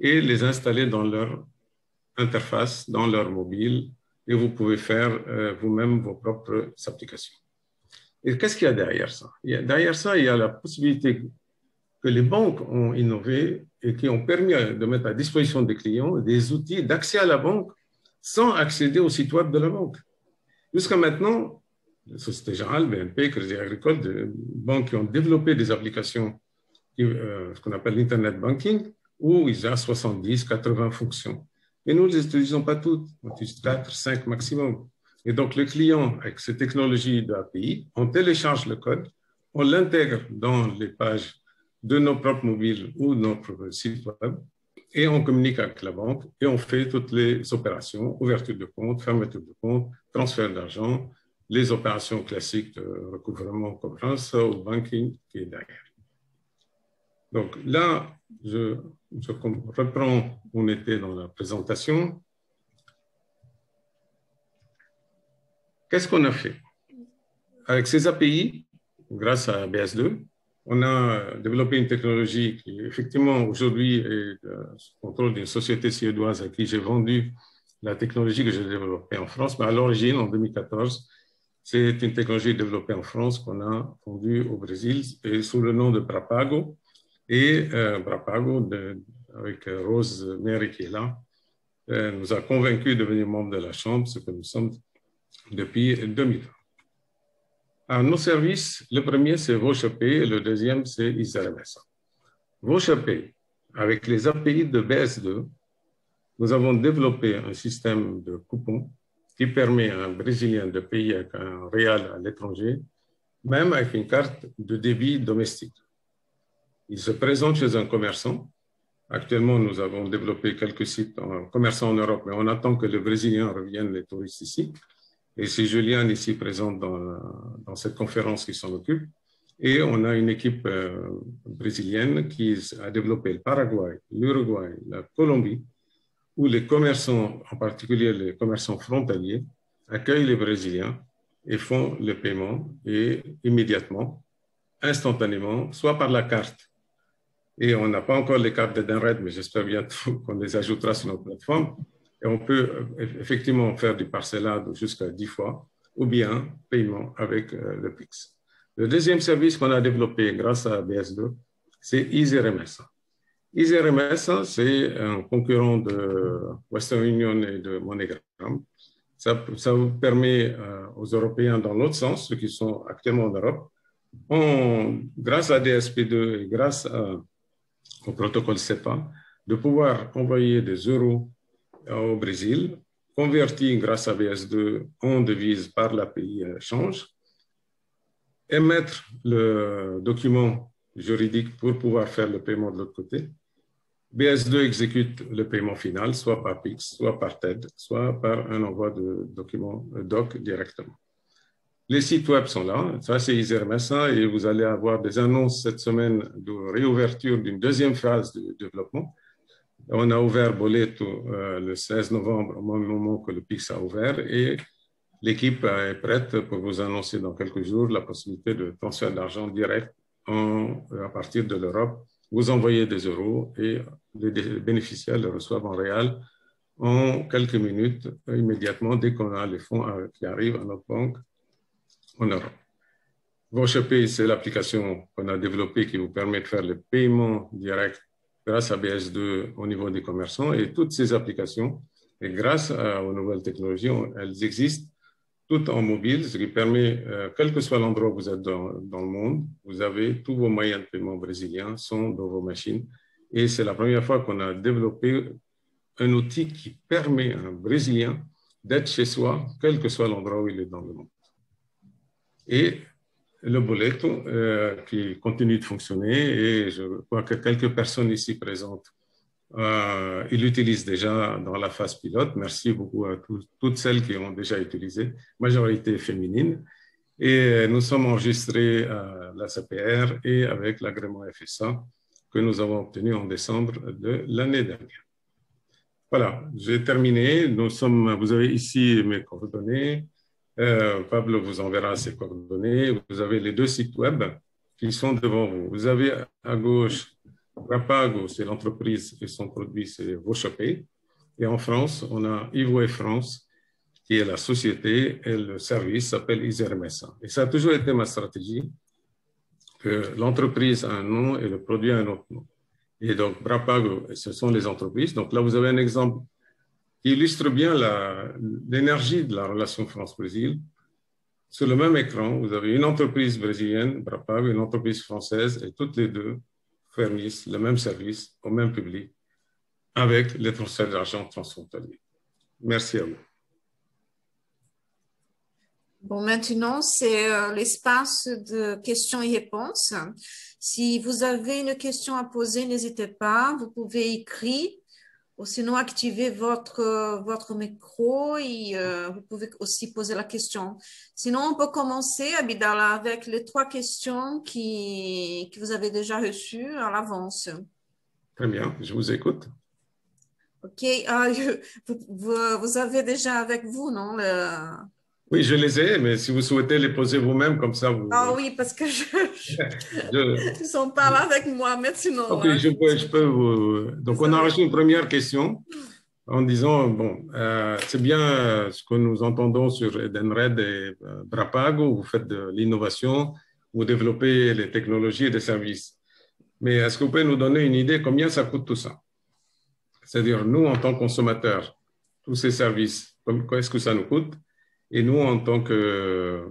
Speaker 2: et les installer dans leur interface, dans leur mobile, et vous pouvez faire vous-même vos propres applications. Et qu'est-ce qu'il y a derrière ça? Derrière ça, il y a la possibilité que les banques ont innové et qui ont permis de mettre à disposition des clients des outils d'accès à la banque sans accéder au site web de la banque. Jusqu'à maintenant, Société Générale, BNP, Crédit Agricole, des banques qui ont développé des applications, ce qu'on appelle l'Internet Banking, où il y a 70, 80 fonctions. Et nous ne les utilisons pas toutes, on utilise 4, 5 maximum. Et donc, le client, avec ces technologies d'API, on télécharge le code, on l'intègre dans les pages de nos propres mobiles ou de notre site web, et on communique avec la banque et on fait toutes les opérations, ouverture de compte, fermeture de compte, transfert d'argent, les opérations classiques de recouvrement, concurrence ou banking qui est derrière. Donc là, je reprends où on était dans la présentation. Qu'est-ce qu'on a fait? Avec ces API, grâce à BS2, on a développé une technologie qui, effectivement, aujourd'hui est sous contrôle d'une société suédoise à qui j'ai vendu la technologie que j'ai développée en France. Mais à l'origine, en 2014, c'est une technologie développée en France qu'on a vendue au Brésil et sous le nom de Brapago. Et Brapago, avec Rose Mary qui est là, nous a convaincus de devenir membre de la Chambre, ce que nous sommes depuis 2020. Alors, nos services, le premier, c'est VaucherPay et le deuxième, c'est EasyRMS. VaucherPay, avec les API de BS2, nous avons développé un système de coupons qui permet à un Brésilien de payer avec un réal à l'étranger, même avec une carte de débit domestique. Il se présente chez un commerçant. Actuellement, nous avons développé quelques sites commerçants en Europe, mais on attend que les Brésiliens reviennent, les touristes ici. Et c'est Julien ici présent dans cette conférence qui s'en occupe. Et on a une équipe brésilienne qui a développé le Paraguay, l'Uruguay, la Colombie, où les commerçants, en particulier les commerçants frontaliers, accueillent les Brésiliens et font le paiement et immédiatement, instantanément, soit par la carte. Et on n'a pas encore les cartes d'Edenred, mais j'espère bientôt qu'on les ajoutera sur notre plateforme. Et on peut effectivement faire du parcellage jusqu'à 10 fois, ou bien paiement avec le Pix. Le deuxième service qu'on a développé grâce à BS2, c'est EasyRMS. EasyRMS, c'est un concurrent de Western Union et de MoneyGram. Ça vous permet aux Européens dans l'autre sens, ceux qui sont actuellement en Europe, grâce à DSP2 et grâce au protocole SEPA, de pouvoir envoyer des euros au Brésil, convertis grâce à BS2 en devises par l'API Change, émettre le document juridique pour pouvoir faire le paiement de l'autre côté. BS2 exécute le paiement final, soit par Pix, soit par TED, soit par un envoi de document doc directement. Les sites web sont là, ça c'est EasyRMS et vous allez avoir des annonces cette semaine de réouverture d'une deuxième phase de développement. On a ouvert Boleto le 16 novembre, au même moment que le Pix a ouvert, et l'équipe est prête pour vous annoncer dans quelques jours la possibilité de transfert d'argent direct à partir de l'Europe. Vous envoyez des euros et les bénéficiaires le reçoivent en réal en quelques minutes, immédiatement, dès qu'on a les fonds qui arrivent à notre banque en Europe. VaucherPay, c'est l'application qu'on a développée qui vous permet de faire le paiement direct grâce à BS2 au niveau des commerçants, et toutes ces applications, et grâce aux nouvelles technologies, elles existent toutes en mobile, ce qui permet, quel que soit l'endroit où vous êtes dans le monde, vous avez tous vos moyens de paiement brésiliens sont dans vos machines. Et c'est la première fois qu'on a développé un outil qui permet à un Brésilien d'être chez soi, quel que soit l'endroit où il est dans le monde. Et le Boleto qui continue de fonctionner, et je crois que quelques personnes ici présentes ils l'utilisent déjà dans la phase pilote. Merci beaucoup à toutes celles qui ont déjà utilisé, majorité féminine. Et nous sommes enregistrés à la CPR et avec l'agrément FSA que nous avons obtenu en décembre de l'année dernière. Voilà, j'ai terminé. Vous avez ici mes coordonnées. Pablo vous enverra ses coordonnées. Vous avez les deux sites web qui sont devant vous. Vous avez à gauche Brapago, c'est l'entreprise et son produit, c'est Vauchapé. Et en France, on a Ivoé France, qui est la société, et le service s'appelle Isermesa. Et ça a toujours été ma stratégie, que l'entreprise a un nom et le produit a un autre nom. Et donc, Brapago, ce sont les entreprises. Donc là, vous avez un exemple qui illustre bien l'énergie de la relation France-Brésil. Sur le même écran, vous avez une entreprise brésilienne, Brapago, une entreprise française, et toutes les deux fournissent le même service au même public avec les transferts d'argent transfrontaliers. Merci à vous.
Speaker 4: Bon, maintenant, c'est l'espace de questions et réponses. Si vous avez une question à poser, n'hésitez pas. Vous pouvez écrire ou sinon activer votre micro et vous pouvez aussi poser la question. Sinon, on peut commencer, Abidallah, avec les 3 questions que vous avez déjà reçues à l'avance.
Speaker 2: Très bien, je vous écoute.
Speaker 4: OK. Vous avez déjà avec vous, non?
Speaker 2: Oui, je les ai, mais si vous souhaitez les poser vous-même, comme ça, vous...
Speaker 4: Ah oui, parce que ils ne sont pas là avec moi maintenant.
Speaker 2: Ok, je peux vous... Donc, on a reçu une première question en disant, bon, c'est bien ce que nous entendons sur Edenred et Brapago, vous faites de l'innovation, vous développez les technologies et les services. Mais est-ce que vous pouvez nous donner une idée combien ça coûte tout ça? C'est-à-dire, nous, en tant que consommateurs, tous ces services, qu'est-ce que ça nous coûte? Et nous, en tant que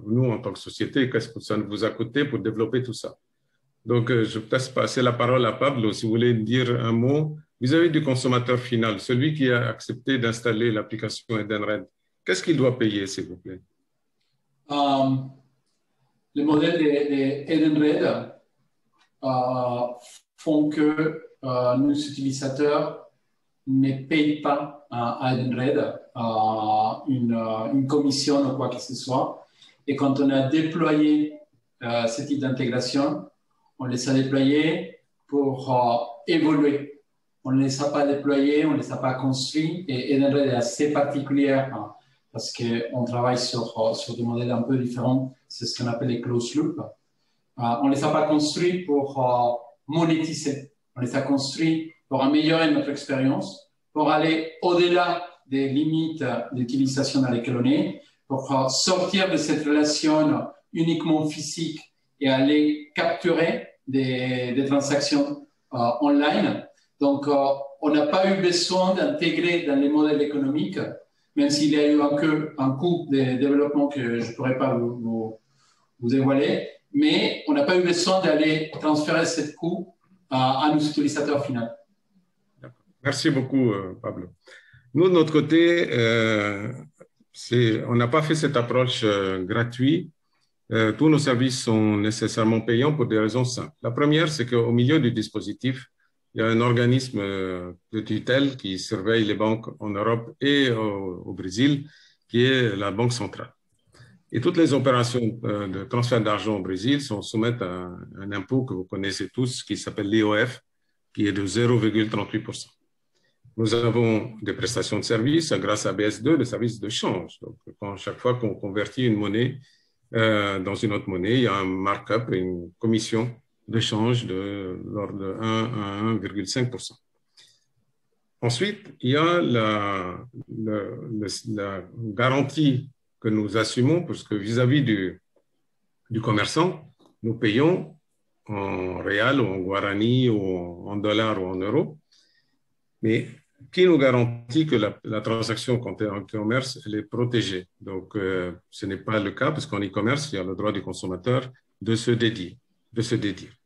Speaker 2: société, qu'est-ce que ça vous a coûté pour développer tout ça? Donc, je vais peut-être passer la parole à Pablo, si vous voulez dire un mot vis-à-vis du consommateur final, celui qui a accepté d'installer l'application Edenred. Qu'est-ce qu'il doit payer, s'il vous plaît?
Speaker 3: Le modèle d'Edenred font que nos utilisateurs ne payent pas à Edenred une commission ou quoi que ce soit. Et quand on a déployé ce type d'intégration, on les a déployés pour évoluer. On ne les a pas déployés, on ne les a pas construits. Et Edenred est assez particulière parce qu'on travaille sur des modèles un peu différents. C'est ce qu'on appelle les closed loop. On ne les a pas construits pour monétiser. On les a construits pour améliorer notre expérience, pour aller au-delà des limites d'utilisation dans lesquelles on est, pour sortir de cette relation uniquement physique et aller capturer des transactions online. Donc, on n'a pas eu besoin d'intégrer dans les modèles économiques, même s'il y a eu un coût de développement que je ne pourrais pas vous dévoiler, mais on n'a pas eu besoin d'aller transférer ce coût à nos utilisateurs finaux.
Speaker 2: Merci beaucoup, Pablo. Nous, de notre côté, on n'a pas fait cette approche gratuite. Tous nos services sont nécessairement payants pour des raisons simples. La première, c'est qu'au milieu du dispositif, il y a un organisme de tutelle qui surveille les banques en Europe et au Brésil, qui est la Banque centrale. Et toutes les opérations de transfert d'argent au Brésil sont soumises à un impôt que vous connaissez tous, qui s'appelle l'IOF, qui est de 0,38%. Nous avons des prestations de services grâce à BS2, le service de change. Donc, chaque fois qu'on convertit une monnaie dans une autre monnaie, il y a un markup, une commission de change de l'ordre de 1 à 1,5%. Ensuite, il y a la garantie que nous assumons, parce que vis-à-vis du commerçant, nous payons en réal ou en guarani ou en dollars ou en euros. Mais qui nous garantit que la transaction, quand elle est en e-commerce, elle est protégée? Donc, ce n'est pas le cas, parce qu'en e-commerce, il y a le droit du consommateur de se dédire.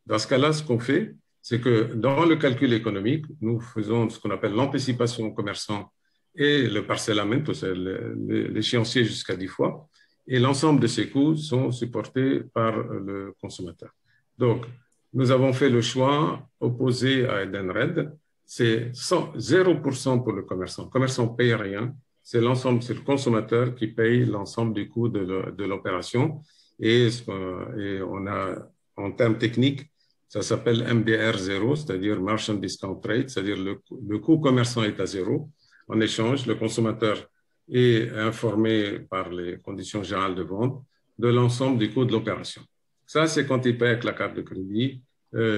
Speaker 2: Dans ce cas-là, ce qu'on fait, c'est que dans le calcul économique, nous faisons ce qu'on appelle l'anticipation au commerçant et le parcellamento, c'est l'échéancier jusqu'à 10 fois, et l'ensemble de ces coûts sont supportés par le consommateur. Donc, nous avons fait le choix opposé à Edenred, c'est 0% pour le commerçant. Le commerçant ne paye rien, c'est le consommateur qui paye l'ensemble du coût de l'opération. Et on a, en termes techniques, ça s'appelle MDR 0, c'est-à-dire Merchant Discount Rate, c'est-à-dire le coût commerçant est à 0. En échange, le consommateur est informé par les conditions générales de vente de l'ensemble du coût de l'opération. Ça, c'est quand il paye avec la carte de crédit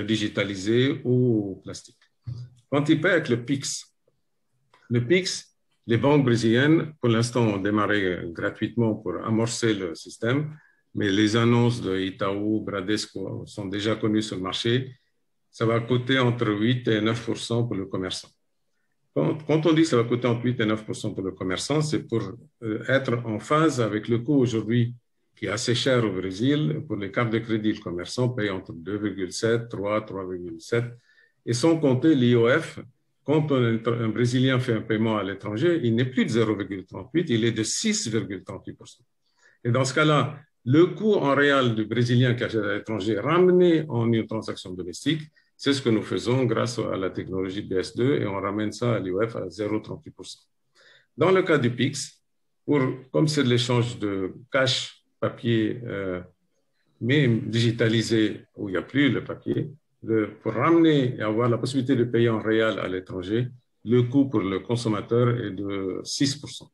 Speaker 2: digitalisé ou plastique. Quand il paie avec le PIX, les banques brésiliennes, pour l'instant, ont démarré gratuitement pour amorcer le système, mais les annonces de Itaú, Bradesco sont déjà connues sur le marché. Ça va coûter entre 8 et 9% pour le commerçant. Quand on dit que ça va coûter entre 8 et 9% pour le commerçant, c'est pour être en phase avec le coût aujourd'hui qui est assez cher au Brésil. Pour les cartes de crédit, le commerçant paye entre 2,7, 3, 3,7. Et sans compter l'IOF, quand un Brésilien fait un paiement à l'étranger, il n'est plus de 0,38, il est de 6,38%. Et dans ce cas-là, le coût en réel du Brésilien qui achète à l'étranger ramené en une transaction domestique, c'est ce que nous faisons grâce à la technologie BS2 et on ramène ça à l'IOF à 0,38%. Dans le cas du PIX, comme c'est de l'échange de cash, papier, mais digitalisé où il n'y a plus le papier, pour ramener et avoir la possibilité de payer en réel à l'étranger, le coût pour le consommateur est de 6%.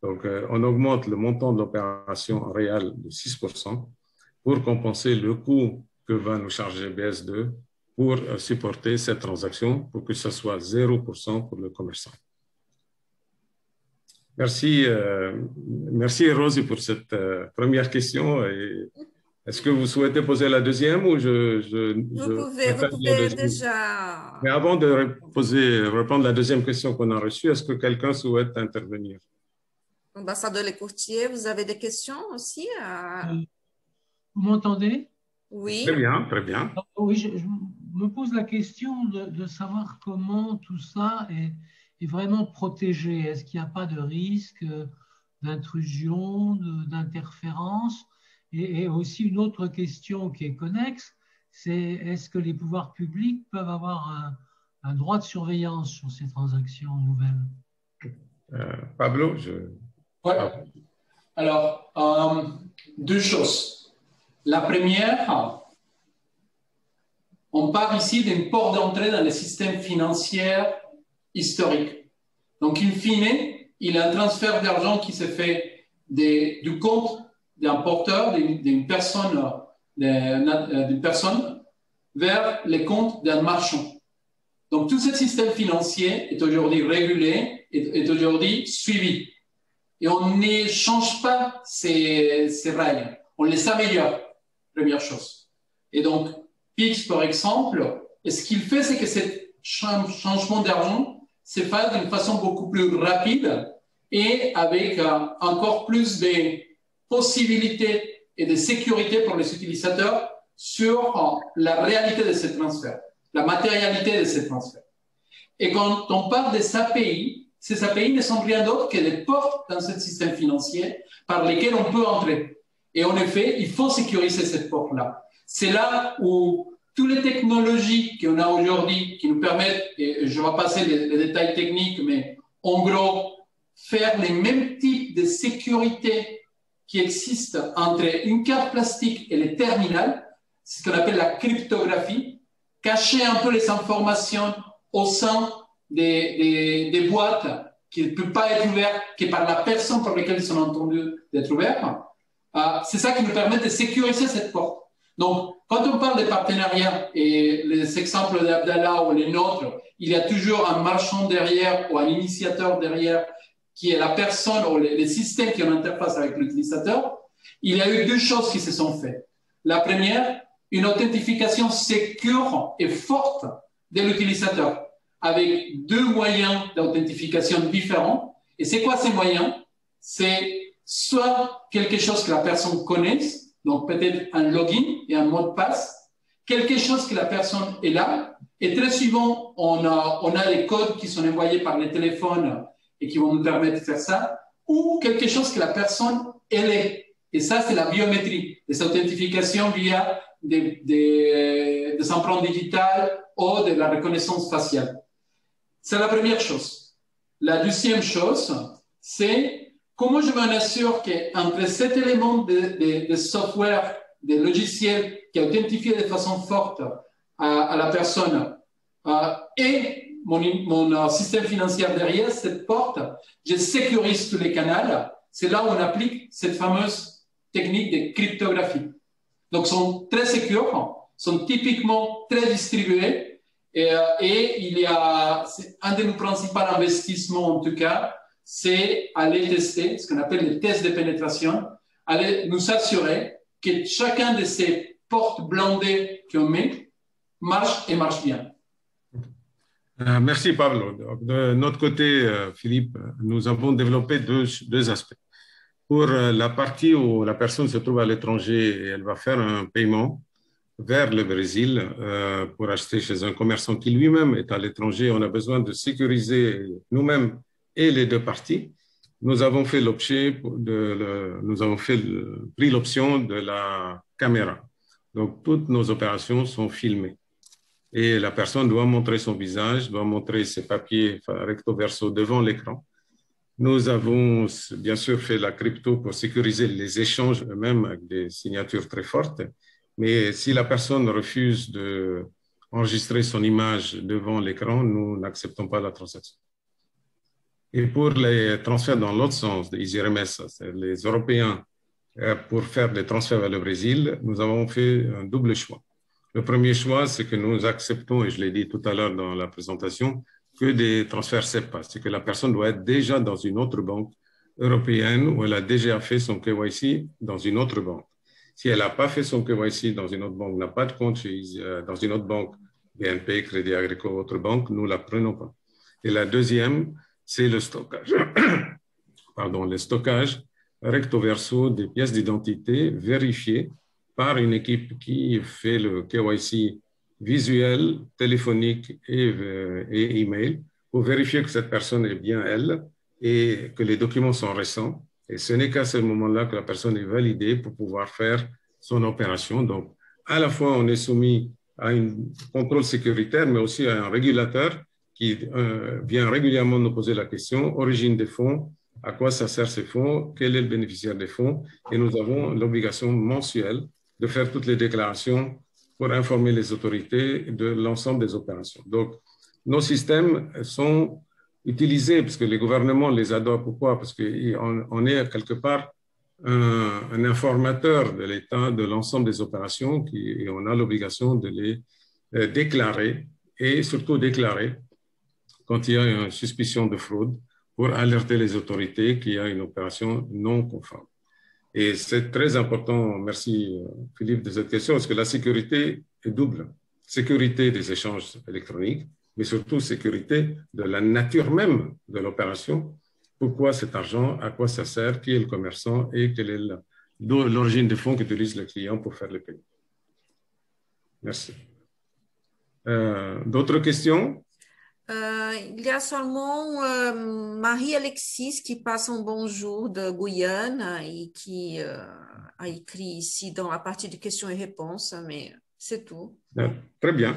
Speaker 2: Donc, on augmente le montant de l'opération en réel de 6% pour compenser le coût que va nous charger BS2 pour supporter cette transaction pour que ce soit 0% pour le commerçant. Merci, merci Rosie pour cette première question. Est-ce que vous souhaitez poser la deuxième ou
Speaker 4: vous pouvez déjà...
Speaker 2: Mais avant de répondre à la deuxième question qu'on a reçue, est-ce que quelqu'un souhaite intervenir?
Speaker 4: Ambassadeur Lecourtier, vous avez des questions aussi?
Speaker 1: Vous m'entendez?
Speaker 4: Oui.
Speaker 2: Très bien, très bien.
Speaker 1: Oui, je me pose la question de savoir comment tout ça est vraiment protégé. Est-ce qu'il n'y a pas de risque d'intrusion, d'interférence? Et aussi une autre question qui est connexe, c'est est-ce que les pouvoirs publics peuvent avoir un droit de surveillance sur ces transactions nouvelles?
Speaker 2: Pablo,
Speaker 3: Ouais. Alors, deux choses. La première, on parle ici d'un port d'entrée dans le système financier historique. Donc, in fine, il y a un transfert d'argent qui se fait du compte d'un porteur, d'une personne vers les comptes d'un marchand. Donc, tout ce système financier est aujourd'hui régulé, est aujourd'hui suivi. Et on ne change pas ces règles, on les améliore, première chose. Et donc, PIX, par exemple, ce qu'il fait, c'est que ce changement d'argent se fait d'une façon beaucoup plus rapide et avec encore plus de possibilités et de sécurité pour les utilisateurs sur la réalité de ces transferts, la matérialité de ces transferts. Et quand on parle des API, ces API ne sont rien d'autre que des portes dans ce système financier par lesquelles on peut entrer. Et en effet, il faut sécuriser cette porte-là. C'est là où toutes les technologies qu'on a aujourd'hui qui nous permettent, et je vais passer les détails techniques, mais en gros, faire les mêmes types de sécurité qui existent entre une carte plastique et les terminals, c'est ce qu'on appelle la cryptographie, cacher un peu les informations au sein des boîtes qui ne peuvent pas être ouvertes que par la personne pour laquelle ils sont entendus d'être ouvertes. C'est ça qui nous permet de sécuriser cette porte. Donc, quand on parle de partenariats, et les exemples d'Abdallah ou les nôtres, il y a toujours un marchand derrière ou un initiateur derrière qui est la personne ou les systèmes qui ont interface avec l'utilisateur. Il y a eu deux choses qui se sont faites. La première, une authentification sécure et forte de l'utilisateur, avec deux moyens d'authentification différents. Et c'est quoi ces moyens? C'est soit quelque chose que la personne connaisse, donc peut-être un login et un mot de passe, quelque chose que la personne est là, et très souvent, on a des codes qui sont envoyés par les téléphones et qui vont nous permettre de faire ça, ou quelque chose que la personne, elle est. Et ça, c'est la biométrie, des authentifications via des empreintes digitales ou de la reconnaissance faciale. C'est la première chose. La deuxième chose, c'est comment je m'assure qu'entre cet élément de software, de logiciel qui est authentifié de façon forte à la personne et mon système financier derrière, cette porte, je sécurise tous les canaux. C'est là où on applique cette fameuse technique de cryptographie. Donc, ils sont très sécures sont typiquement très distribués. Et il y a un de nos principaux investissements, en tout cas, c'est aller tester ce qu'on appelle les tests de pénétration, aller nous assurer que chacun de ces portes blindées qu'on met marche et marche bien.
Speaker 2: Merci Pablo. De notre côté, Philippe, nous avons développé deux aspects. Pour la partie où la personne se trouve à l'étranger et elle va faire un paiement vers le Brésil pour acheter chez un commerçant qui lui-même est à l'étranger, on a besoin de sécuriser nous-mêmes et les deux parties. Nous avons fait pris l'option de la caméra. Donc, toutes nos opérations sont filmées. Et la personne doit montrer son visage, doit montrer ses papiers recto verso devant l'écran. Nous avons bien sûr fait la crypto pour sécuriser les échanges eux-mêmes avec des signatures très fortes. Mais si la personne refuse d'enregistrer son image devant l'écran, nous n'acceptons pas la transaction. Et pour les transferts dans l'autre sens, des IRMS, les Européens, pour faire des transferts vers le Brésil, nous avons fait un double choix. Le premier choix, c'est que nous acceptons, et je l'ai dit tout à l'heure dans la présentation, que des transferts SEPA. C'est que la personne doit être déjà dans une autre banque européenne où elle a déjà fait son KYC dans une autre banque. Si elle n'a pas fait son KYC dans une autre banque, n'a pas de compte dans une autre banque, BNP, Crédit Agricole, autre banque, nous ne la prenons pas. Et la deuxième, c'est le stockage. Le stockage recto verso des pièces d'identité vérifiées par une équipe qui fait le KYC visuel, téléphonique et email pour vérifier que cette personne est bien elle et que les documents sont récents. Et ce n'est qu'à ce moment-là que la personne est validée pour pouvoir faire son opération. Donc, à la fois, on est soumis à un contrôle sécuritaire, mais aussi à un régulateur qui vient régulièrement nous poser la question, origine des fonds, à quoi ça sert ces fonds, quel est le bénéficiaire des fonds, et nous avons l'obligation mensuelle de faire toutes les déclarations pour informer les autorités de l'ensemble des opérations. Donc, nos systèmes sont utilisés parce que les gouvernements les adorent. Pourquoi? Parce qu'on est quelque part un informateur de l'État de l'ensemble des opérations et on a l'obligation de les déclarer et surtout déclarer quand il y a une suspicion de fraude pour alerter les autorités qu'il y a une opération non conforme. Et c'est très important, merci Philippe de cette question, parce que la sécurité est double. Sécurité des échanges électroniques, mais surtout sécurité de la nature même de l'opération. Pourquoi cet argent, à quoi ça sert, qui est le commerçant et quelle est l'origine des fonds qu'utilise le client pour faire le paiement. Merci. D'autres questions?
Speaker 4: Il y a seulement Marie-Alexis qui passe un bonjour de Guyane et qui a écrit ici dans la partie de questions et réponses, mais c'est tout.
Speaker 2: Très bien.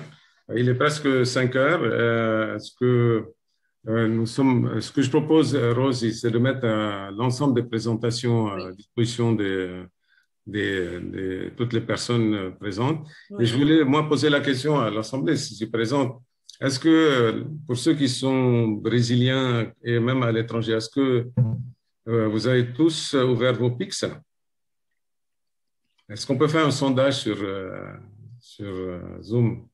Speaker 2: Il est presque 5 heures. Ce que je propose, Rosie, c'est de mettre l'ensemble des présentations à disposition de toutes les personnes présentes. Oui. Et je voulais, moi, poser la question à l'Assemblée, si je suis présente. Est-ce que, pour ceux qui sont brésiliens et même à l'étranger, est-ce que vous avez tous ouvert vos PIX? Est-ce qu'on peut faire un sondage sur Zoom?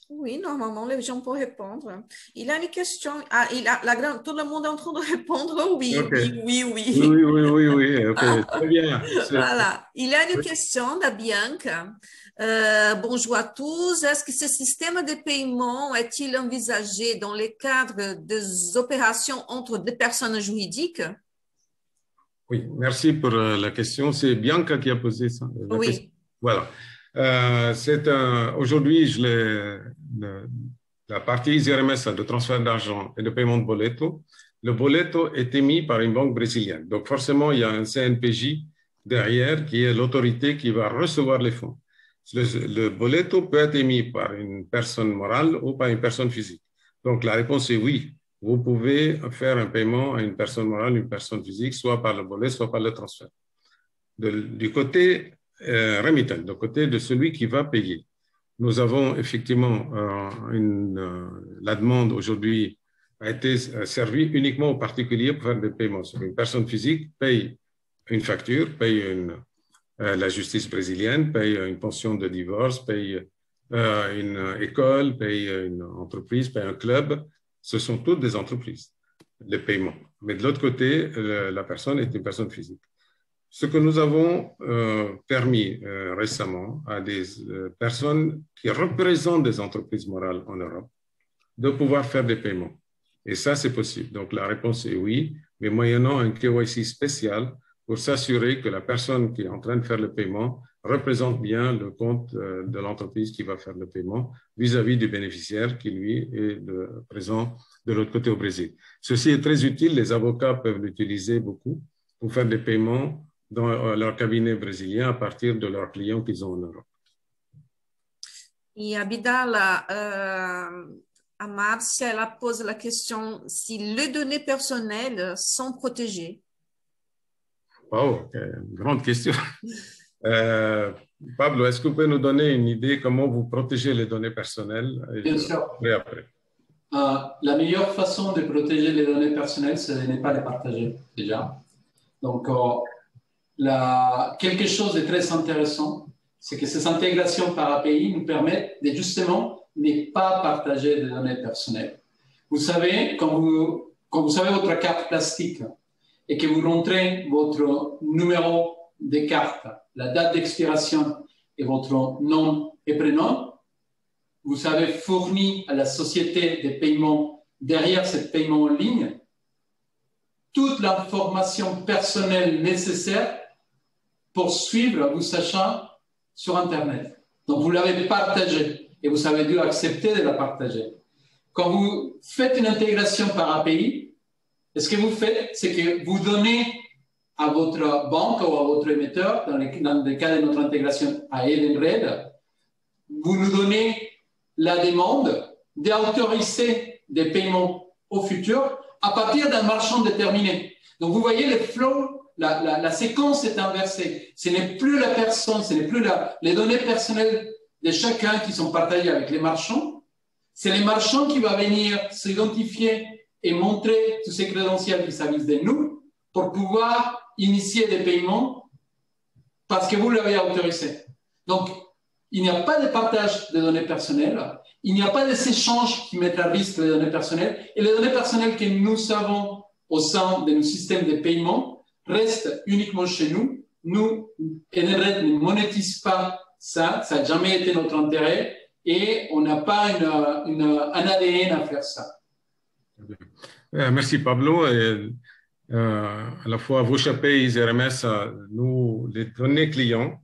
Speaker 4: Oui, normalement, les gens peuvent répondre. Il a une question. Ah, tout le monde est en train de répondre. Oui, okay. oui.
Speaker 2: Oui. Okay. Très bien.
Speaker 4: Voilà. Il y a une question de Bianca. Bonjour à tous. Est-ce que ce système de paiement est-il envisagé dans le cadre des opérations entre deux personnes juridiques?
Speaker 2: Oui, merci pour la question. C'est Bianca qui a posé ça.
Speaker 4: Oui.
Speaker 2: Question. Voilà. Aujourd'hui, la partie IRMS de transfert d'argent et de paiement de boleto, le boleto est émis par une banque brésilienne. Donc, forcément, il y a un CNPJ derrière qui est l'autorité qui va recevoir les fonds. Le boleto peut être émis par une personne morale ou par une personne physique. Donc, la réponse est oui. Vous pouvez faire un paiement à une personne morale, une personne physique, soit par le boleto, soit par le transfert. Du côté remittant, du côté de celui qui va payer. Nous avons effectivement la demande aujourd'hui a été servie uniquement aux particuliers pour faire des paiements. Une personne physique paye une facture, paye La justice brésilienne paye une pension de divorce, paye une école, paye une entreprise, paye un club. Ce sont toutes des entreprises, les paiements. Mais de l'autre côté, la personne est une personne physique. Ce que nous avons permis récemment à des personnes qui représentent des entreprises morales en Europe de pouvoir faire des paiements. Et ça, c'est possible. Donc, la réponse est oui, mais moyennant un KYC spécial pour s'assurer que la personne qui est en train de faire le paiement représente bien le compte de l'entreprise qui va faire le paiement vis-à-vis du bénéficiaire qui, lui, est présent de l'autre côté au Brésil. Ceci est très utile. Les avocats peuvent l'utiliser beaucoup pour faire des paiements dans leur cabinet brésilien à partir de leurs clients qu'ils ont en Europe.
Speaker 4: Et Abdallah, à Márcia, elle pose la question si les données personnelles sont protégées.
Speaker 2: Wow, grande question. Pablo, est-ce que vous pouvez nous donner une idée comment vous protégez les données personnelles?
Speaker 3: Bien sûr.
Speaker 2: Après.
Speaker 3: La meilleure façon de protéger les données personnelles, c'est de ne pas les partager déjà. Donc, quelque chose de très intéressant, c'est que ces intégrations par API nous permettent de justement ne pas partager des données personnelles. Vous savez, quand vous avez votre carte plastique et que vous rentrez votre numéro de carte, la date d'expiration et votre nom et prénom, vous avez fourni à la société de paiement derrière ce paiement en ligne toute l'information personnelle nécessaire pour suivre vos achats sur Internet. Donc, vous l'avez partagé et vous avez dû accepter de la partager. Quand vous faites une intégration par API, ce que vous faites, c'est que vous donnez à votre banque ou à votre émetteur, dans le cas de notre intégration à Edenred, vous nous donnez la demande d'autoriser des paiements au futur à partir d'un marchand déterminé. Donc, vous voyez le flow, la séquence est inversée. Ce n'est plus la personne, ce n'est plus les données personnelles de chacun qui sont partagées avec les marchands. C'est les marchands qui vont venir s'identifier et montrer tous ces crédentiels vis-à-vis de nous pour pouvoir initier des paiements parce que vous l'avez autorisé. Donc, il n'y a pas de partage de données personnelles, il n'y a pas d'échange qui mettent à risque les données personnelles, et les données personnelles que nous avons au sein de nos systèmes de paiement restent uniquement chez nous. Nous, Edenred ne monétise pas ça, ça n'a jamais été notre intérêt, et on n'a pas un ADN à faire ça.
Speaker 2: Merci Pablo. À la fois VoucherPay et RMS, nous, les données clients,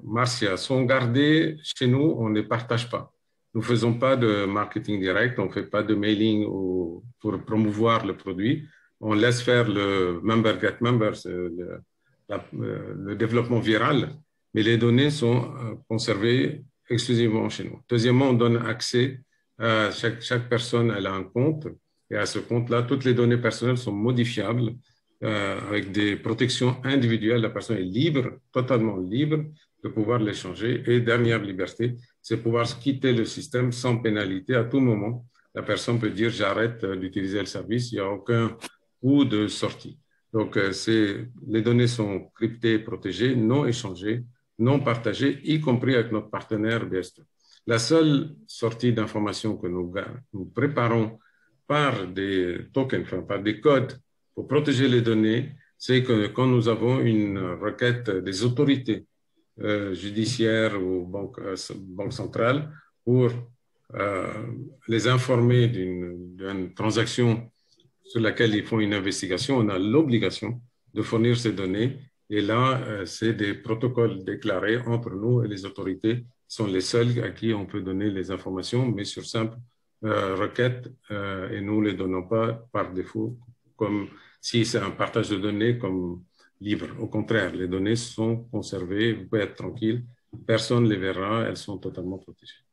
Speaker 2: Márcia, sont gardées chez nous, on ne les partage pas. Nous ne faisons pas de marketing direct, on ne fait pas de mailing pour promouvoir le produit. On laisse faire le member get members, le développement viral, mais les données sont conservées exclusivement chez nous. Deuxièmement, on donne accès à chaque personne, elle a un compte, et à ce compte-là, toutes les données personnelles sont modifiables avec des protections individuelles. La personne est libre, totalement libre de pouvoir les changer. Et dernière liberté, c'est pouvoir quitter le système sans pénalité. À tout moment, la personne peut dire j'arrête d'utiliser le service, il n'y a aucun coût de sortie. Donc, les données sont cryptées, protégées, non échangées, non partagées, y compris avec notre partenaire BST. La seule sortie d'information que nous préparons par des tokens, enfin, par des codes pour protéger les données, c'est que quand nous avons une requête des autorités judiciaires ou banques centrales pour les informer d'une transaction sur laquelle ils font une investigation, on a l'obligation de fournir ces données. Et là, c'est des protocoles déclarés entre nous et les autorités qui sont les seuls à qui on peut donner les informations, mais sur simple requête, et nous ne les donnons pas par défaut, comme si c'est un partage de données comme libre. Au contraire, les données sont conservées, vous pouvez être tranquille, personne ne les verra, elles sont totalement protégées.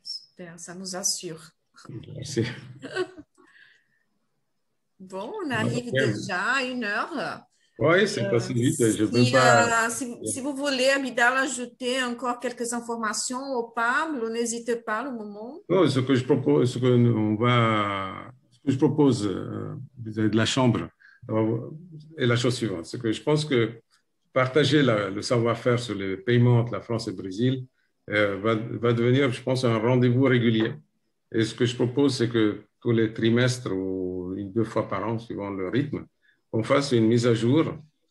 Speaker 4: Super, ça nous assure.
Speaker 2: Merci.
Speaker 4: Bon, on arrive déjà à 1 heure.
Speaker 2: Oui, c'est passé vite.
Speaker 4: Si vous voulez, Abdallah, ajouter encore quelques informations au Pablo, n'hésitez pas le moment.
Speaker 2: Non, ce que je propose vis-à-vis de la Chambre est la chose suivante. C'est que je pense que partager le savoir-faire sur les paiements entre la France et le Brésil va devenir, je pense, un rendez-vous régulier. Et ce que je propose, c'est que tous les trimestres ou 2 fois par an, suivant le rythme, on fasse une mise à jour,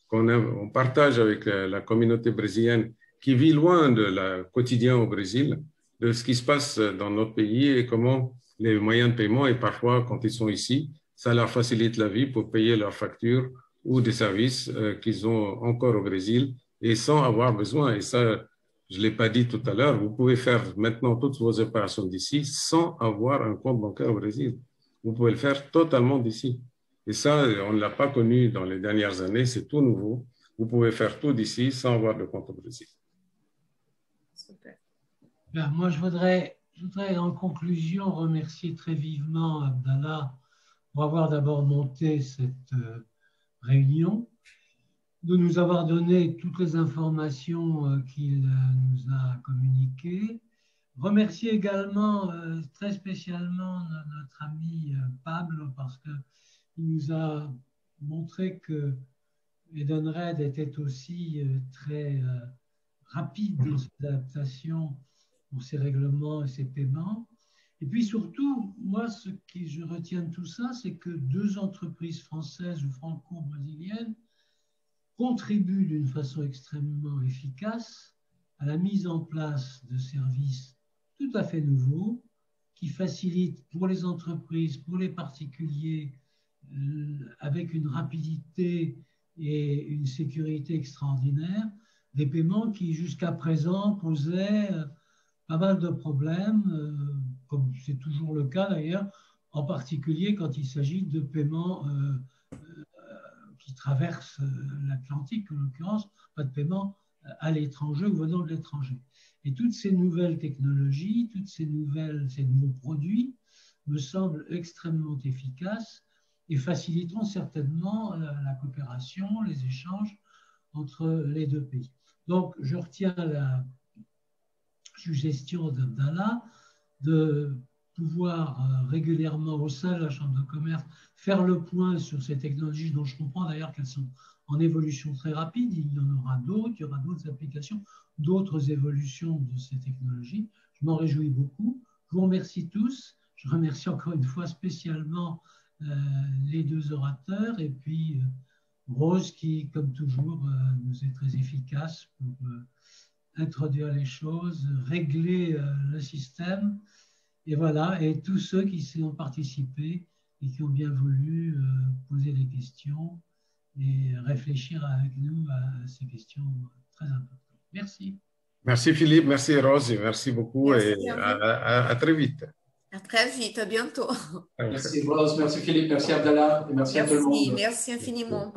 Speaker 2: qu'on partage avec la communauté brésilienne qui vit loin de la quotidien au Brésil, de ce qui se passe dans notre pays et comment les moyens de paiement, et parfois quand ils sont ici, ça leur facilite la vie pour payer leurs factures ou des services qu'ils ont encore au Brésil et sans avoir besoin. Et ça, je ne l'ai pas dit tout à l'heure, vous pouvez faire maintenant toutes vos opérations d'ici sans avoir un compte bancaire au Brésil. Vous pouvez le faire totalement d'ici. Et ça, on ne l'a pas connu dans les dernières années, c'est tout nouveau. Vous pouvez faire tout d'ici sans avoir de compte au Brésil.
Speaker 4: Super.
Speaker 1: Bien, moi, je voudrais en conclusion remercier très vivement Abdallah pour avoir d'abord monté cette réunion, de nous avoir donné toutes les informations qu'il nous a communiquées. Remercier également très spécialement notre ami Pablo parce qu'il nous a montré que Edenred était aussi très rapide dans ses adaptations pour ses règlements et ses paiements. Et puis surtout, moi, ce que je retiens de tout ça, c'est que 2 entreprises françaises ou franco-brésiliennes contribuent d'une façon extrêmement efficace à la mise en place de services tout à fait nouveaux qui facilitent pour les entreprises, pour les particuliers, avec une rapidité et une sécurité extraordinaire, des paiements qui jusqu'à présent posaient pas mal de problèmes, comme c'est toujours le cas d'ailleurs, en particulier quand il s'agit de paiements qui traversent l'Atlantique, en l'occurrence, pas de paiement à l'étranger ou venant de l'étranger. Et toutes ces nouvelles technologies, ces nouveaux produits me semblent extrêmement efficaces et faciliteront certainement la coopération, les échanges entre les 2 pays. Donc, je retiens la suggestion d'Abdallah de pouvoir régulièrement au sein de la Chambre de commerce faire le point sur ces technologies dont je comprends d'ailleurs qu'elles sont en évolution très rapide. Il y en aura d'autres, il y aura d'autres applications, d'autres évolutions de ces technologies. Je m'en réjouis beaucoup. Je vous remercie tous. Je remercie encore une fois spécialement les 2 orateurs et puis Rose qui, comme toujours, nous est très efficace pour introduire les choses, régler le système. Et voilà, et tous ceux qui y ont participé et qui ont bien voulu poser des questions et réfléchir avec nous à ces questions très importantes. Merci.
Speaker 2: Merci Philippe, merci Rose, merci beaucoup
Speaker 4: Merci
Speaker 2: et à très vite.
Speaker 4: À très vite, à bientôt.
Speaker 3: Merci Rose, merci Philippe, merci Abdallah et merci à tout le monde.
Speaker 4: Merci infiniment.